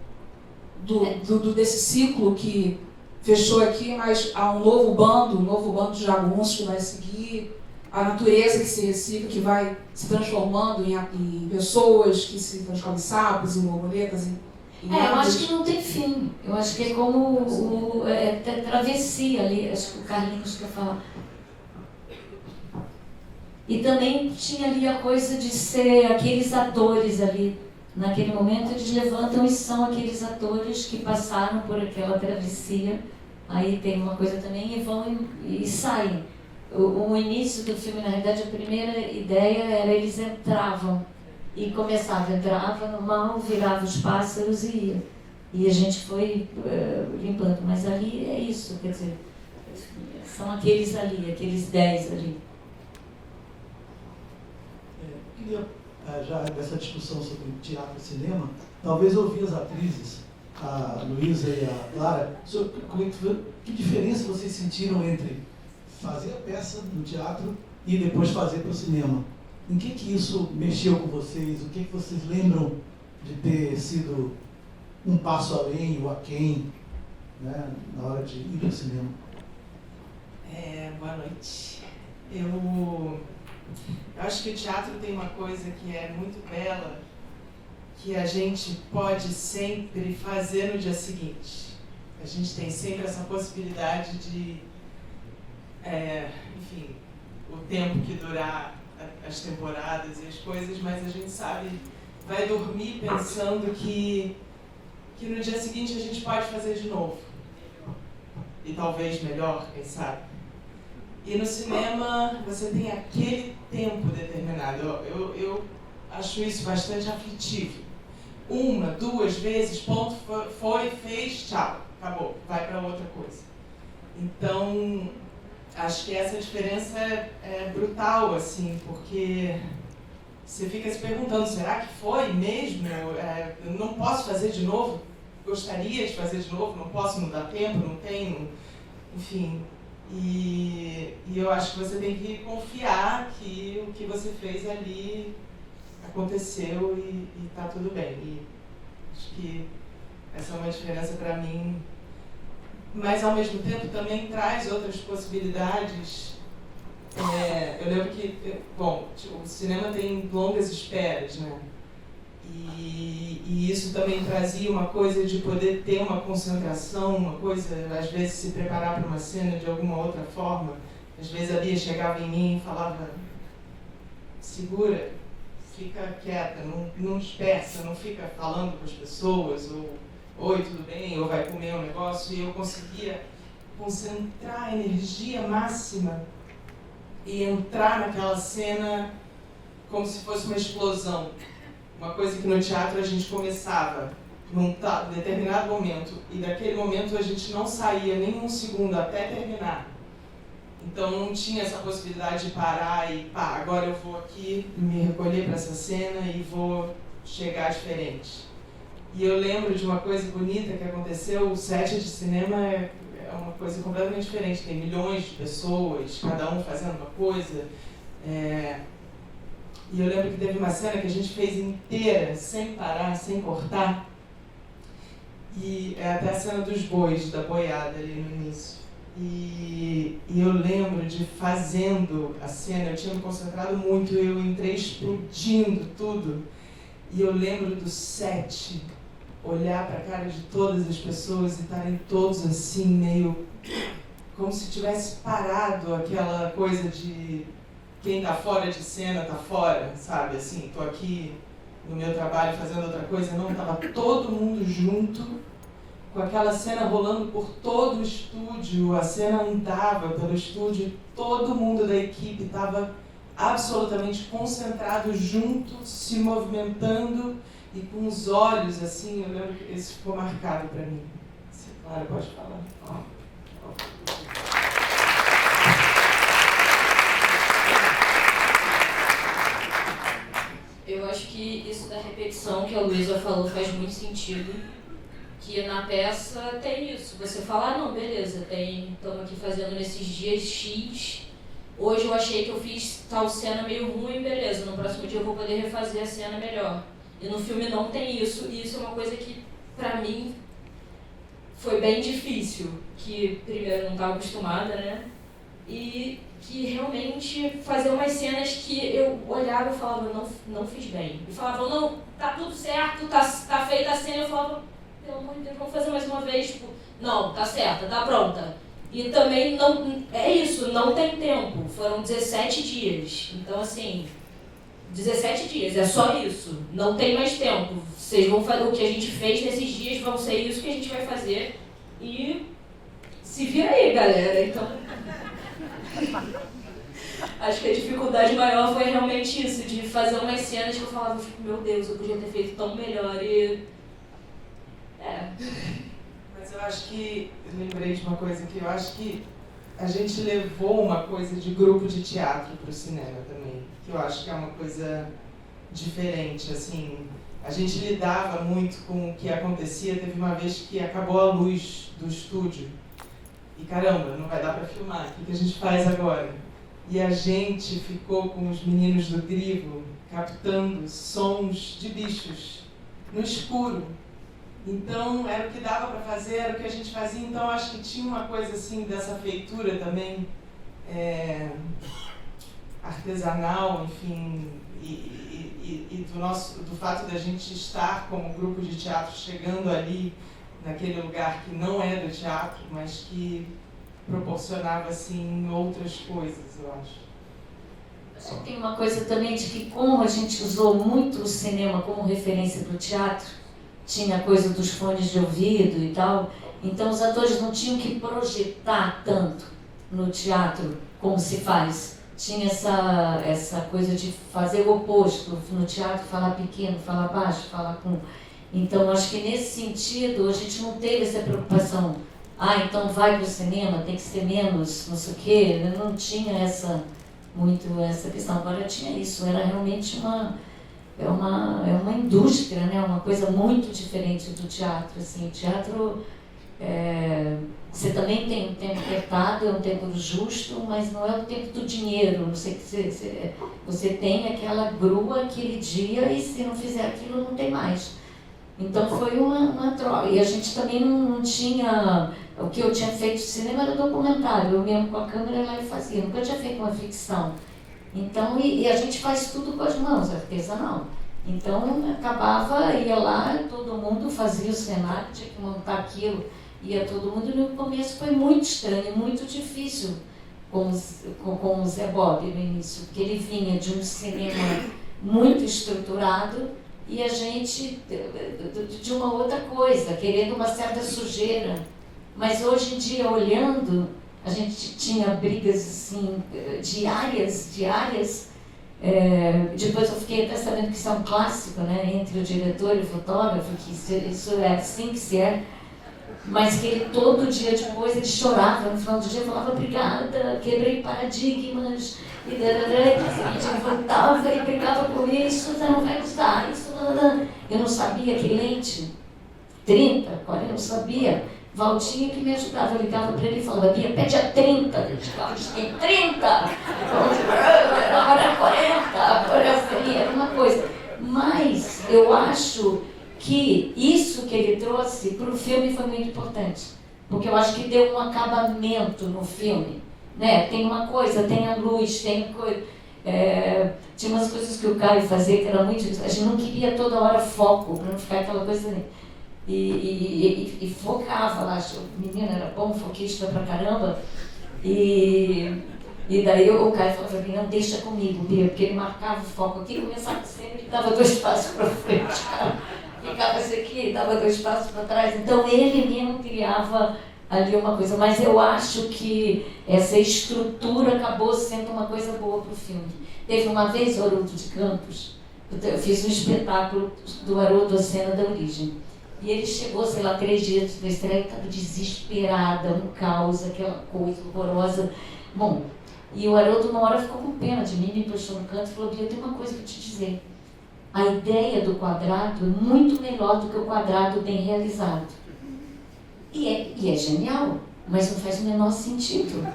desse ciclo que fechou aqui, mas há um novo bando de jagunços que vai seguir, a natureza que se recicla, que vai se transformando em pessoas que se transformam em sapos, em borboletas, eu acho que não tem fim. Eu acho que é como travessia ali, acho que o Carlinhos quer falar. E também tinha ali a coisa de ser aqueles atores ali. Naquele momento eles levantam e são aqueles atores que passaram por aquela travessia. Aí tem uma coisa também e vão e saem. O início do filme, na realidade, a primeira ideia era eles entravam. E entrava no mal, virava os pássaros e ia. E a gente foi limpando. Mas ali é isso, quer dizer, são aqueles ali, aqueles 10 ali. Eu queria, já nessa discussão sobre teatro e cinema, talvez ouvir as atrizes, a Luísa e a Clara, sobre que diferença vocês sentiram entre fazer a peça no teatro e depois fazer para o cinema. Em que isso mexeu com vocês? O que vocês lembram de ter sido um passo além ou aquém, né, na hora de ir para o cinema? Boa noite. Eu acho que o teatro tem uma coisa que é muito bela, que a gente pode sempre fazer no dia seguinte. A gente tem sempre essa possibilidade de, enfim, o tempo que durar as temporadas e as coisas, mas a gente sabe, vai dormir pensando que no dia seguinte a gente pode fazer de novo. E talvez melhor, quem sabe. E no cinema você tem aquele tempo determinado. Eu acho isso bastante aflitivo. 1, 2 vezes, ponto, foi, fez, tchau, acabou, vai para outra coisa. Então, acho que essa diferença é brutal, assim, porque você fica se perguntando, será que foi mesmo? Eu não posso fazer de novo? Gostaria de fazer de novo, não posso, não dá tempo, não tenho, enfim. E eu acho que você tem que confiar que o que você fez ali aconteceu e está tudo bem. E acho que essa é uma diferença para mim. Mas, ao mesmo tempo, também traz outras possibilidades. Eu lembro que, bom, o cinema tem longas esperas, né? E isso também trazia uma coisa de poder ter uma concentração, uma coisa, às vezes, se preparar para uma cena de alguma outra forma. Às vezes a Bia chegava em mim e falava: segura, fica quieta, não dispersa, não fica falando com as pessoas, ou oi, tudo bem, ou vai comer um negócio. E eu conseguia concentrar a energia máxima e entrar naquela cena como se fosse uma explosão. Uma coisa que no teatro a gente começava num determinado momento, e daquele momento a gente não saía nem um segundo até terminar. Então não tinha essa possibilidade de parar e pá, agora eu vou aqui me recolher para essa cena e vou chegar diferente. E eu lembro de uma coisa bonita que aconteceu: o set de cinema é uma coisa completamente diferente, tem milhões de pessoas, cada um fazendo uma coisa. E eu lembro que teve uma cena que a gente fez inteira, sem parar, sem cortar, e é até a cena dos bois, da boiada ali no início. E eu lembro de fazendo a cena, eu tinha me concentrado muito, eu entrei explodindo tudo, e eu lembro do set, olhar para a cara de todas as pessoas e estarem todos assim, meio como se tivesse parado aquela coisa de quem está fora de cena está fora, sabe? Assim, estou aqui no meu trabalho fazendo outra coisa. Não, estava todo mundo junto, com aquela cena rolando por todo o estúdio, a cena andava pelo estúdio, todo mundo da equipe estava absolutamente concentrado junto, se movimentando e com os olhos assim. Eu lembro que isso ficou marcado para mim. Se Clara pode falar. Eu acho que isso da repetição que a Luísa falou faz muito sentido, que na peça tem isso. Você fala: não, beleza, estamos aqui fazendo nesses dias X, hoje eu achei que eu fiz tal cena meio ruim, beleza, no próximo dia eu vou poder refazer a cena melhor. E no filme não tem isso, e isso é uma coisa que, pra mim, foi bem difícil, que primeiro não estava acostumada, né? E que realmente fazer umas cenas que eu olhava e falava: não fiz bem. E falavam: não, tá tudo certo, tá feita a cena. Eu falava: pelo amor de Deus, vamos fazer mais uma vez. Tipo, não, tá certa, tá pronta. E também não, é isso, não tem tempo. Foram 17 dias. Então, assim, 17 dias, é só isso. Não tem mais tempo. Vocês vão fazer o que a gente fez nesses dias, vão ser isso que a gente vai fazer. E se vira aí, galera. Então, acho que a dificuldade maior foi realmente isso, de fazer umas cenas que eu falava: meu Deus, eu podia ter feito tão melhor. E Mas eu acho que, eu lembrei de uma coisa que eu acho que a gente levou uma coisa de grupo de teatro para o cinema também, que eu acho que é uma coisa diferente, assim. A gente lidava muito com o que acontecia. Teve uma vez que acabou a luz do estúdio e caramba, não vai dar para filmar, o que a gente faz agora? E a gente ficou com os meninos do Grivo captando sons de bichos no escuro. Então era o que dava para fazer, era o que a gente fazia. Então acho que tinha uma coisa assim dessa feitura também artesanal, enfim, e do fato da gente estar como grupo de teatro chegando ali naquele lugar que não é do teatro, mas que proporcionava assim outras coisas, eu acho. Tem uma coisa também de que, como a gente usou muito o cinema como referência para o teatro, tinha a coisa dos fones de ouvido e tal, então os atores não tinham que projetar tanto no teatro como se faz. Tinha essa coisa de fazer o oposto no teatro, falar pequeno, falar baixo, falar com... Então, acho que nesse sentido, a gente não teve essa preocupação. Então vai para o cinema, tem que ser menos, não sei o quê. Não tinha muito essa questão. Agora tinha isso, era realmente uma indústria, né? Uma coisa muito diferente do teatro. Assim. O teatro, você também tem um tempo apertado, é um tempo justo, mas não é o tempo do dinheiro. Não sei, você tem aquela grua aquele dia e se não fizer aquilo não tem mais. Então foi uma troca. E a gente também não tinha... O que eu tinha feito de cinema era documentário. Eu mesmo com a câmera lá e fazia. Nunca tinha feito uma ficção. Então, e a gente faz tudo com as mãos, artesanal. Então, acabava, ia lá, todo mundo fazia o cenário, tinha que montar aquilo, ia todo mundo. E no começo foi muito estranho, muito difícil com o Zé Bob no início, porque ele vinha de um cinema muito estruturado e a gente de uma outra coisa, querendo uma certa sujeira. Mas hoje em dia, olhando, a gente tinha brigas assim, diárias. Depois eu fiquei até sabendo que isso é um clássico, né, entre o diretor e o fotógrafo, que isso é assim que se é. Mas que ele, todo dia depois, ele chorava, no final do dia falava, obrigada, quebrei paradigmas, e ele voltava e brigava com isso, você não vai usar, isso, eu não sabia que lente, 30, 40, eu não sabia. Valdinho que me ajudava, eu ligava para ele e falava, Bia, pede a 30, eu ficava, tem 30, agora é 40, agora era uma coisa. Mas eu acho que isso que ele trouxe para o filme foi muito importante, porque eu acho que deu um acabamento no filme, né? Tem uma coisa, tem a luz, tem coisa, tinha umas coisas que o Caio fazia que era muito, a gente não queria toda hora foco, para não ficar aquela coisa ali. E focava lá, o menino era bom, foquista pra caramba, e daí o Caio falou pra mim, não, deixa comigo, Bia, porque ele marcava o foco aqui, começava a cena e dava 2 passos para frente, cara. Ficava isso aqui, dava 2 passos para trás, então ele mesmo criava ali uma coisa, mas eu acho que essa estrutura acabou sendo uma coisa boa pro filme. Teve uma vez o Haroldo de Campos, eu fiz um espetáculo do Haroldo, a cena da origem. E ele chegou, sei lá, 3 dias antes da estreia, estava desesperada, um caos, aquela coisa horrorosa. Bom, e o Haroldo uma hora ficou com pena de mim, me puxou no canto e falou, Bia, eu tenho uma coisa para te dizer. A ideia do quadrado é muito melhor do que o quadrado bem realizado. E é genial, mas não faz o menor sentido.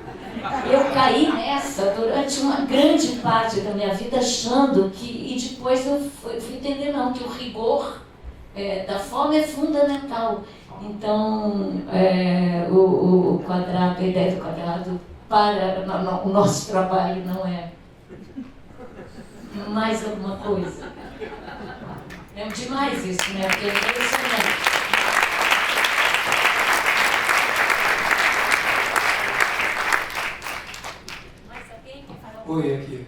Eu caí nessa durante uma grande parte da minha vida achando que... E depois eu fui entender, não, que o rigor... da forma é fundamental. Então, o quadrado, a ideia do quadrado para o nosso trabalho não é mais alguma coisa. É demais isso, né? Porque é impressionante. Mas alguém quer falar? Oi, aqui.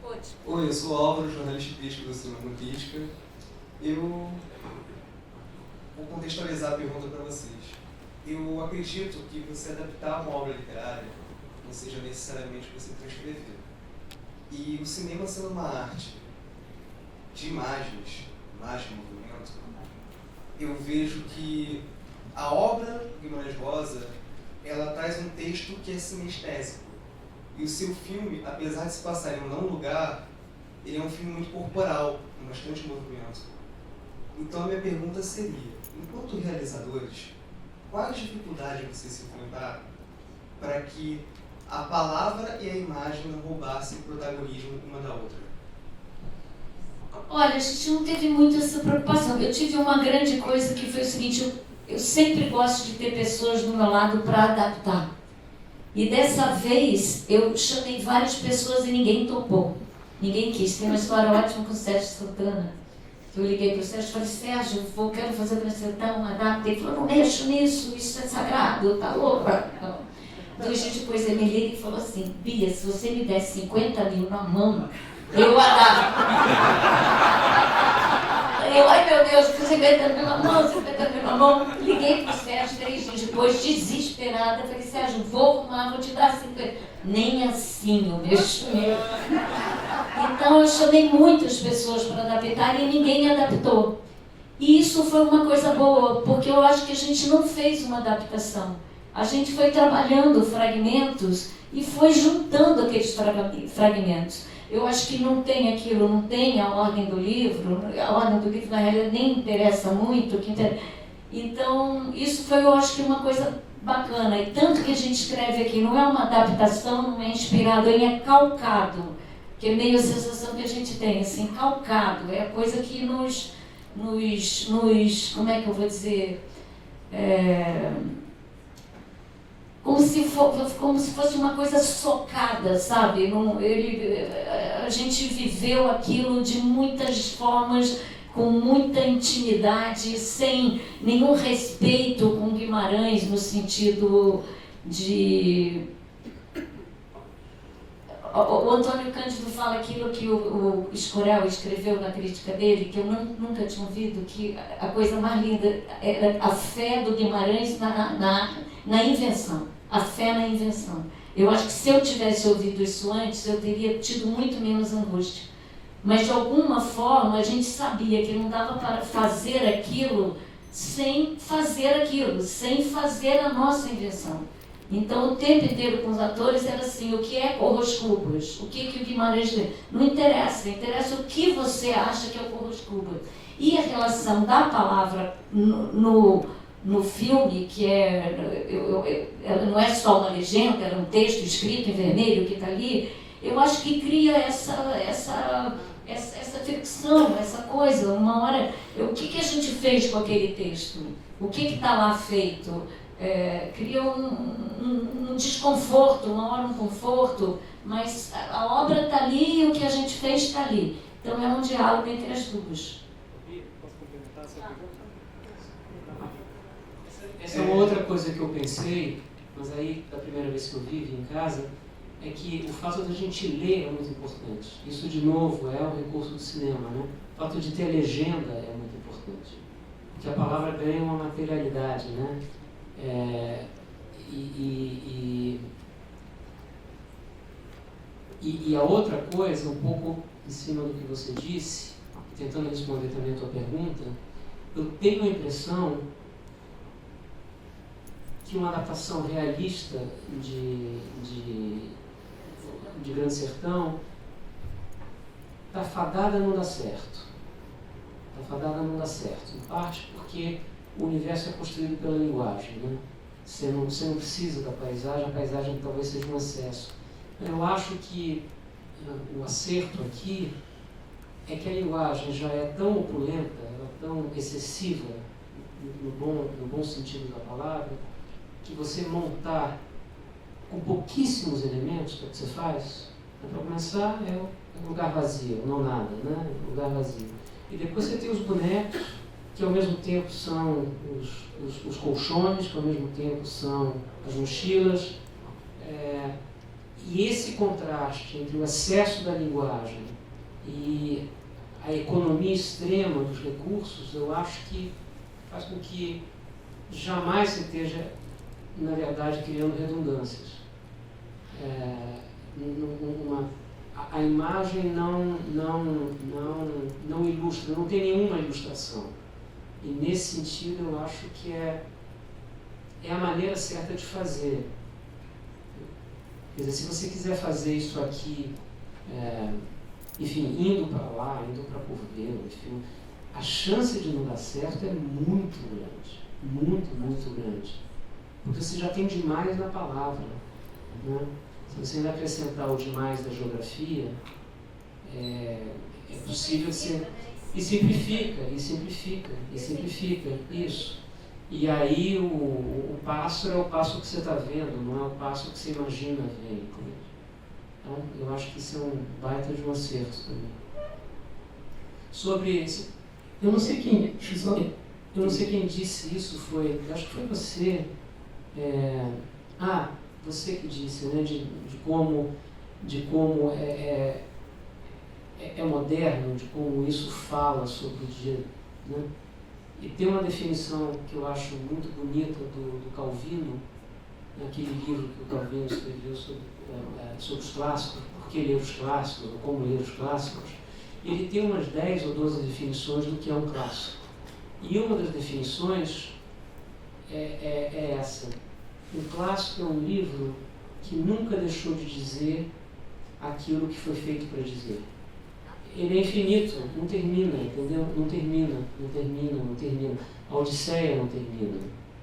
Pode. Oi, eu sou o Álvaro, jornalista crítico do Cinema Crítica. Eu vou contextualizar a pergunta para vocês. Eu acredito que você adaptar uma obra literária não seja necessariamente você transcrever. E o cinema sendo uma arte de imagens, imagem e movimento, eu vejo que a obra Guimarães Rosa, ela traz um texto que é sinestésico. E o seu filme, apesar de se passar em um não lugar, ele é um filme muito corporal, com bastante movimento. Então a minha pergunta seria, enquanto realizadores, quais dificuldades vocês se enfrentaram para que a palavra e a imagem não roubassem o protagonismo uma da outra? Olha, a gente não teve muito essa preocupação. Eu tive uma grande coisa que foi o seguinte, eu sempre gosto de ter pessoas do meu lado para adaptar. E dessa vez eu chamei várias pessoas e ninguém topou. Ninguém quis. Tem uma história ótima com o Sérgio Santana. Eu liguei para o Sérgio e falei, Sérgio, quero fazer para você um adapta. Ele falou, não mexo nisso, isso é sagrado, tá louca? 2 dias depois ele me liga e falou assim, Bia, se você me der 50 mil na mão, eu adapto. Eu, ai meu Deus, 50 mil na mão, 50 mil na mão. Liguei para o Sérgio 3 dias depois, desesperada. Falei, Sérgio, vou arrumar, vou te dar 50. Nem assim eu mexo nisso. Então eu chamei muitas pessoas para adaptar e ninguém adaptou. E isso foi uma coisa boa, porque eu acho que a gente não fez uma adaptação. A gente foi trabalhando fragmentos e foi juntando aqueles fragmentos. Eu acho que não tem aquilo, não tem a ordem do livro. A ordem do livro, na realidade, nem interessa muito. Então, isso foi, eu acho que, uma coisa bacana. E tanto que a gente escreve aqui, não é uma adaptação, não é inspirado, ele é calcado. Que é meio a sensação que a gente tem, assim, calcado. É a coisa que nos como é que eu vou dizer? como se fosse uma coisa socada, sabe? A gente viveu aquilo de muitas formas, com muita intimidade, sem nenhum respeito com Guimarães, no sentido de... O Antônio Cândido fala aquilo que o Escorel escreveu na crítica dele, que eu nunca tinha ouvido, que a coisa mais linda era a fé do Guimarães na invenção. A fé na invenção. Eu acho que se eu tivesse ouvido isso antes, eu teria tido muito menos angústia. Mas, de alguma forma, a gente sabia que não dava para fazer aquilo sem fazer a nossa invenção. Então, o tempo inteiro com os atores era assim, o que é Corros Cubas? O que o Guimarães lê? Não interessa, interessa o que você acha que é o Corros Cubas. E a relação da palavra no filme, que não é só uma legenda, era um texto escrito em vermelho que está ali, eu acho que cria essa ficção, essa coisa. Uma hora, o que a gente fez com aquele texto? O que está lá feito? Cria um desconforto, uma hora um conforto, mas a obra está ali e o que a gente fez está ali. Então é um diálogo entre as duas. Posso complementar essa pergunta? Essa é uma outra coisa que eu pensei, mas aí, da primeira vez que eu vi em casa, é que o fato de a gente ler é muito importante. Isso, de novo, é o recurso do cinema, né? O fato de ter legenda é muito importante. Porque a palavra ganha uma materialidade, né? E a outra coisa, um pouco em cima do que você disse, tentando responder também a tua pergunta, eu tenho a impressão que uma adaptação realista de Grande Sertão está fadada a não dar certo. Está fadada a não dar certo. Em parte porque o universo é construído pela linguagem, né? Você não precisa da paisagem, a paisagem talvez seja um excesso. Eu acho que o acerto aqui é que a linguagem já é tão opulenta, ela é tão excessiva, no bom sentido da palavra, que você montar com pouquíssimos elementos, o que você faz, para começar, é um lugar vazio, não nada, né? Um lugar vazio. E depois você tem os bonecos, que ao mesmo tempo são os colchões, que ao mesmo tempo são as mochilas. E esse contraste entre o excesso da linguagem e a economia extrema dos recursos, eu acho que faz com que jamais se esteja, na verdade, criando redundâncias. A imagem não ilustra, não tem nenhuma ilustração. E nesse sentido eu acho que é a maneira certa de fazer. Quer dizer, se você quiser fazer isso aqui, enfim, indo para lá, indo para Curvelo, enfim, a chance de não dar certo é muito grande. Muito, muito grande. Porque você já tem demais na palavra, né? Se você ainda acrescentar o demais da geografia, é possível ser... E simplifica, isso. E aí o passo é o passo que você está vendo, não é o passo que você imagina ver, entende? Então, eu acho que isso é um baita de um acerto também. Sobre esse... Eu não sei quem disse isso, acho que foi você. Você que disse, né, de como é moderno, de como isso fala sobre o dia, né? E tem uma definição que eu acho muito bonita do Calvino, naquele livro que o Calvino escreveu sobre os clássicos, por que ler os clássicos, ou como ler os clássicos. Ele tem umas 10 ou 12 definições do que é um clássico. E uma das definições é essa. Um clássico é um livro que nunca deixou de dizer aquilo que foi feito para dizer. Ele é infinito, não termina, entendeu? Não termina. A Odisseia não termina,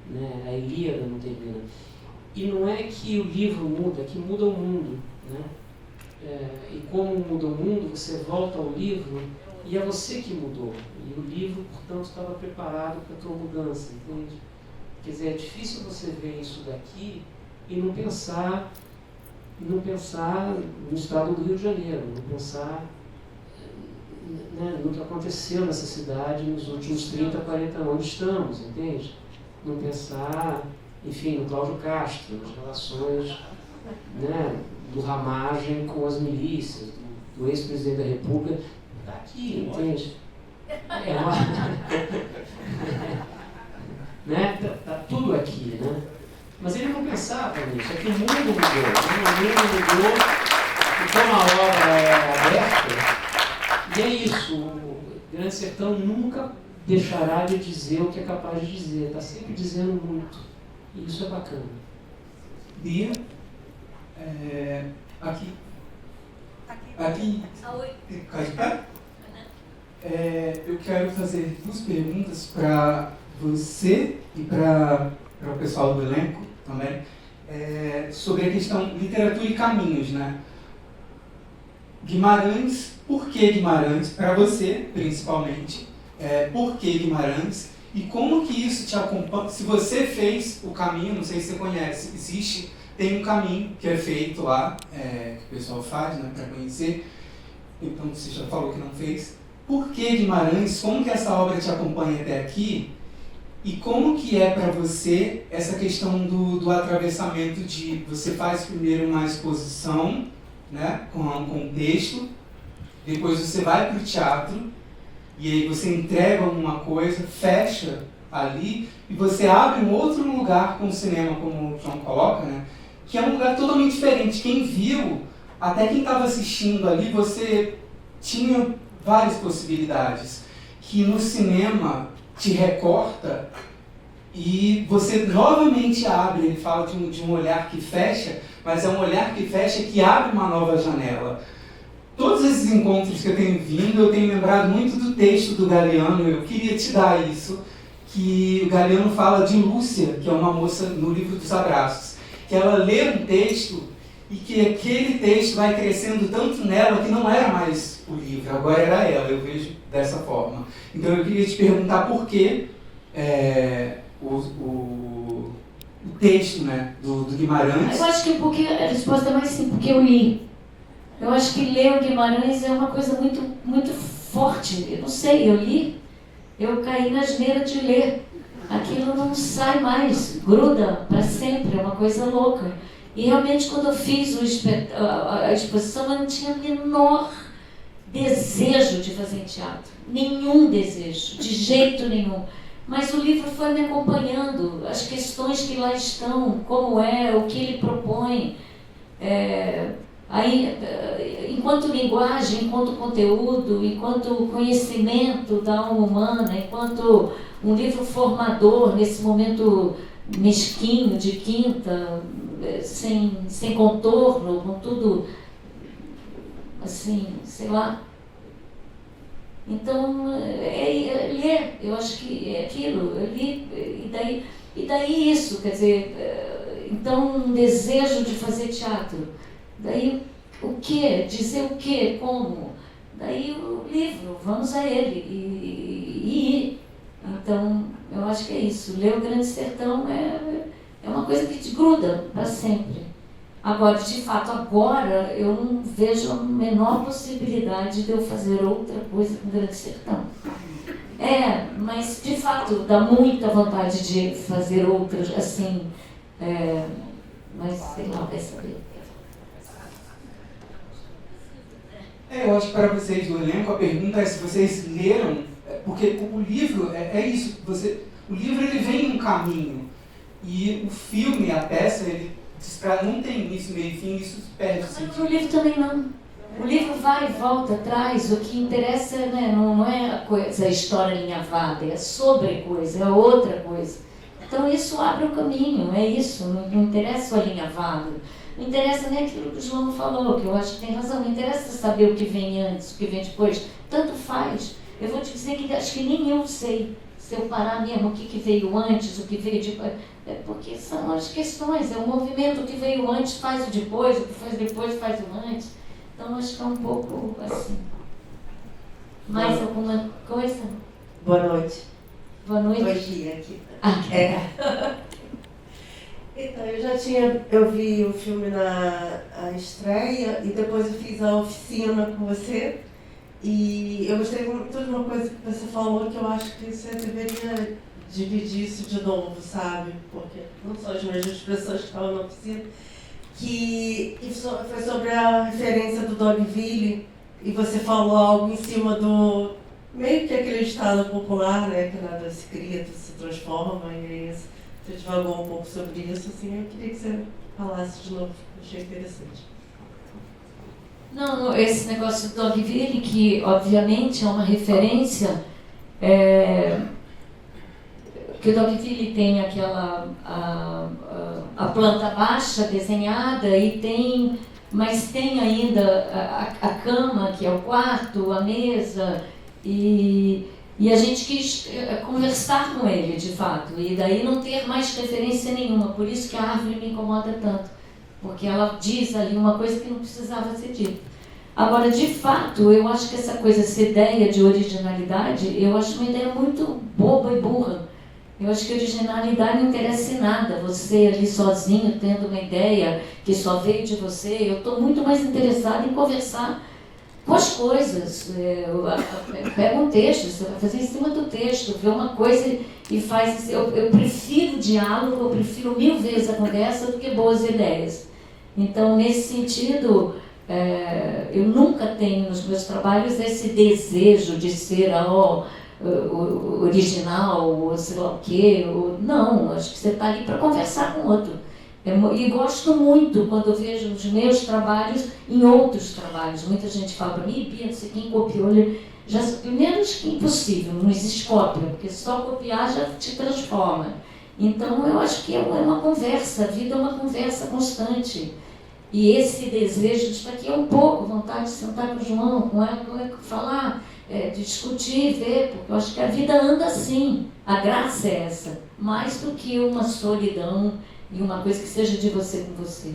né? A Ilíada não termina. E não é que o livro muda, é que muda o mundo, né? E como muda o mundo, você volta ao livro e é você que mudou. E o livro, portanto, estava preparado para a tua mudança, entende? Quer dizer, é difícil você ver isso daqui e não pensar no estado do Rio de Janeiro, não pensar, né, no que aconteceu nessa cidade nos últimos 30, 40 anos onde estamos, entende? Não pensar, enfim, no Cláudio Castro, nas relações, né, do Ramagem com as milícias, do ex-presidente da República, está aqui, entende? Né? Tá tudo aqui, né? Mas ele não pensava nisso, é que o mundo mudou, né? O mundo mudou, então a obra é aberta, e é isso, o Grande Sertão nunca deixará de dizer o que é capaz de dizer, está sempre dizendo muito, e isso é bacana. Bia, aqui eu quero fazer 2 perguntas para você e para o pessoal do elenco também, sobre a questão literatura e caminhos, né? Guimarães, por que Guimarães? Para você, principalmente, por que Guimarães? E como que isso te acompanha? Se você fez o caminho, não sei se você conhece, tem um caminho que é feito lá, que o pessoal faz, né, para conhecer. Então, você já falou que não fez. Por que Guimarães? Como que essa obra te acompanha até aqui? E como que é para você essa questão do atravessamento de... Você faz primeiro uma exposição, né, com um texto, depois você vai para o teatro, e aí você entrega uma coisa, fecha ali, e você abre um outro lugar com o cinema, como o João coloca, né, que é um lugar totalmente diferente. Quem viu, até quem estava assistindo ali, você tinha várias possibilidades, que no cinema te recorta e você novamente abre. Ele fala de um olhar que fecha, mas é um olhar que fecha que abre uma nova janela. Todos esses encontros que eu tenho vindo, eu tenho lembrado muito do texto do Galeano. Eu queria te dar isso, que o Galeano fala de Lúcia, que é uma moça no livro dos Abraços, que ela lê um texto e que aquele texto vai crescendo tanto nela que não era mais o livro, agora era ela. Eu vejo dessa forma. Então eu queria te perguntar por que o texto, né, do Guimarães. Eu acho que porque a resposta é mais simples, porque eu li. Eu acho que ler o Guimarães é uma coisa muito, muito forte. Eu não sei, eu li, eu caí na asneira de ler. Aquilo não sai mais, gruda para sempre, é uma coisa louca. E realmente quando eu fiz a exposição, eu não tinha o menor desejo de fazer teatro. Nenhum desejo, de jeito nenhum. Mas o livro foi me acompanhando, as questões que lá estão, como é, o que ele propõe. Aí, enquanto linguagem, enquanto conteúdo, enquanto conhecimento da alma humana, enquanto um livro formador nesse momento mesquinho, de quinta, sem contorno, com tudo assim, sei lá. Então, ler, eu acho que é aquilo, eu li, e daí isso, quer dizer, então um desejo de fazer teatro. Daí o que? Dizer o que? Como? Daí o livro, vamos a ele e então eu acho que é isso. Ler o Grande Sertão é uma coisa que te gruda para sempre. Agora, de fato, agora eu não vejo a menor possibilidade de eu fazer outra coisa com o Grande Sertão. Mas de fato dá muita vontade de fazer outras, assim, mas sei lá, vai saber. Eu acho que para vocês do elenco, a pergunta é se vocês leram, porque o livro é isso, o livro ele vem em um caminho, e o filme, a peça, ele não tem início, meio e fim, isso perde o sentido. O livro também não. O livro vai e volta, traz, o que interessa, né, não é a história alinhavada, é sobre coisa, é outra coisa. Então isso abre o caminho, é isso, não interessa o alinhavado. Não interessa nem aquilo que o João falou, que eu acho que tem razão. Não interessa saber o que vem antes, o que vem depois. Tanto faz. Eu vou te dizer que acho que nem eu sei, se eu parar mesmo, o que veio antes, o que veio depois. Porque são as questões, é o movimento, o que veio antes faz o depois, o que faz depois faz o antes. Então acho que é um pouco assim. Mais alguma coisa? Boa noite. Boa noite. Bom dia. Aqui. Então, eu vi o filme na estreia e depois eu fiz a oficina com você. E eu gostei muito de uma coisa que você falou, que eu acho que você deveria dividir isso de novo, sabe? Porque não são as mesmas pessoas que estavam na oficina. Que foi sobre a referência do Dogville, e você falou algo em cima do meio que aquele estado popular, né, que nada se cria, tudo se transforma, e aí você divagou um pouco sobre isso, assim, eu queria que você falasse de novo, achei interessante. Não, esse negócio do Dogville, que obviamente é uma referência, que o Dogville tem aquela a planta baixa desenhada mas tem ainda a cama, que é o quarto, a mesa, e a gente quis conversar com ele, de fato, e daí não ter mais referência nenhuma, por isso que a árvore me incomoda tanto, porque ela diz ali uma coisa que não precisava ser dita. Agora, de fato, eu acho que essa ideia de originalidade, eu acho uma ideia muito boba e burra. Eu acho que originalidade não interessa em nada. Você ali sozinho, tendo uma ideia que só veio de você, eu estou muito mais interessada em conversar com as coisas. Pega um texto, você vai fazer em cima do texto, vê uma coisa e faz... Eu prefiro diálogo, eu prefiro 1000 vezes a conversa do que boas ideias. Então, nesse sentido, eu nunca tenho nos meus trabalhos esse desejo de ser original, ou sei lá o quê. Não, acho que você está ali para conversar com o outro. E gosto muito quando eu vejo os meus trabalhos em outros trabalhos. Muita gente fala para mim, Bia, não sei quem copiou. Primeiro, acho que é impossível, não existe cópia, porque só copiar já te transforma. Então, eu acho que é uma conversa, a vida é uma conversa constante. E esse desejo de estar aqui é um pouco, vontade de sentar com o João, com ela, falar, discutir, ver, porque eu acho que a vida anda assim. A graça é essa, mais do que uma solidão e uma coisa que seja de você com você.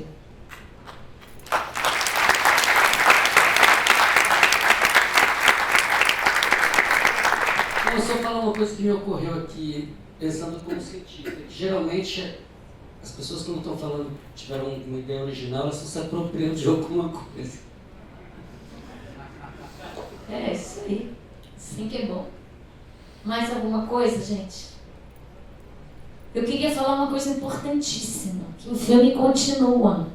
Vou só falar uma coisa que me ocorreu aqui, pensando como cientista, que geralmente as pessoas, quando estão falando, tiveram uma ideia original, elas estão se apropriando de alguma coisa. É isso aí. Sim que é bom. Mais alguma coisa, gente? Eu queria falar uma coisa importantíssima, que o filme continua.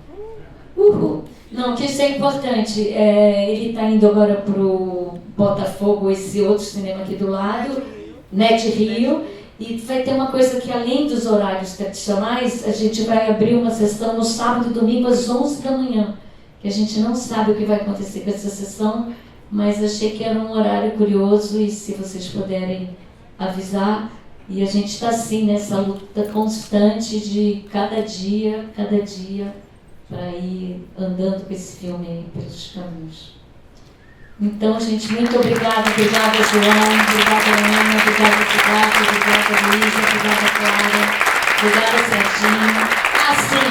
Uhul. Não, que isso é importante. Ele está indo agora para o Botafogo, esse outro cinema aqui do lado, Net Rio. E vai ter uma coisa que, além dos horários tradicionais, a gente vai abrir uma sessão no sábado e domingo às 11 da manhã. Que a gente não sabe o que vai acontecer com essa sessão, mas achei que era um horário curioso e se vocês puderem avisar. E a gente está assim nessa luta constante de cada dia, para ir andando com esse filme aí pelos caminhos. Então, gente, muito obrigada. Obrigada, João. Obrigada, Ana. Obrigada, Cidade. Obrigada, Luísa. Obrigada, Clara. Obrigada, Serginho. Assim,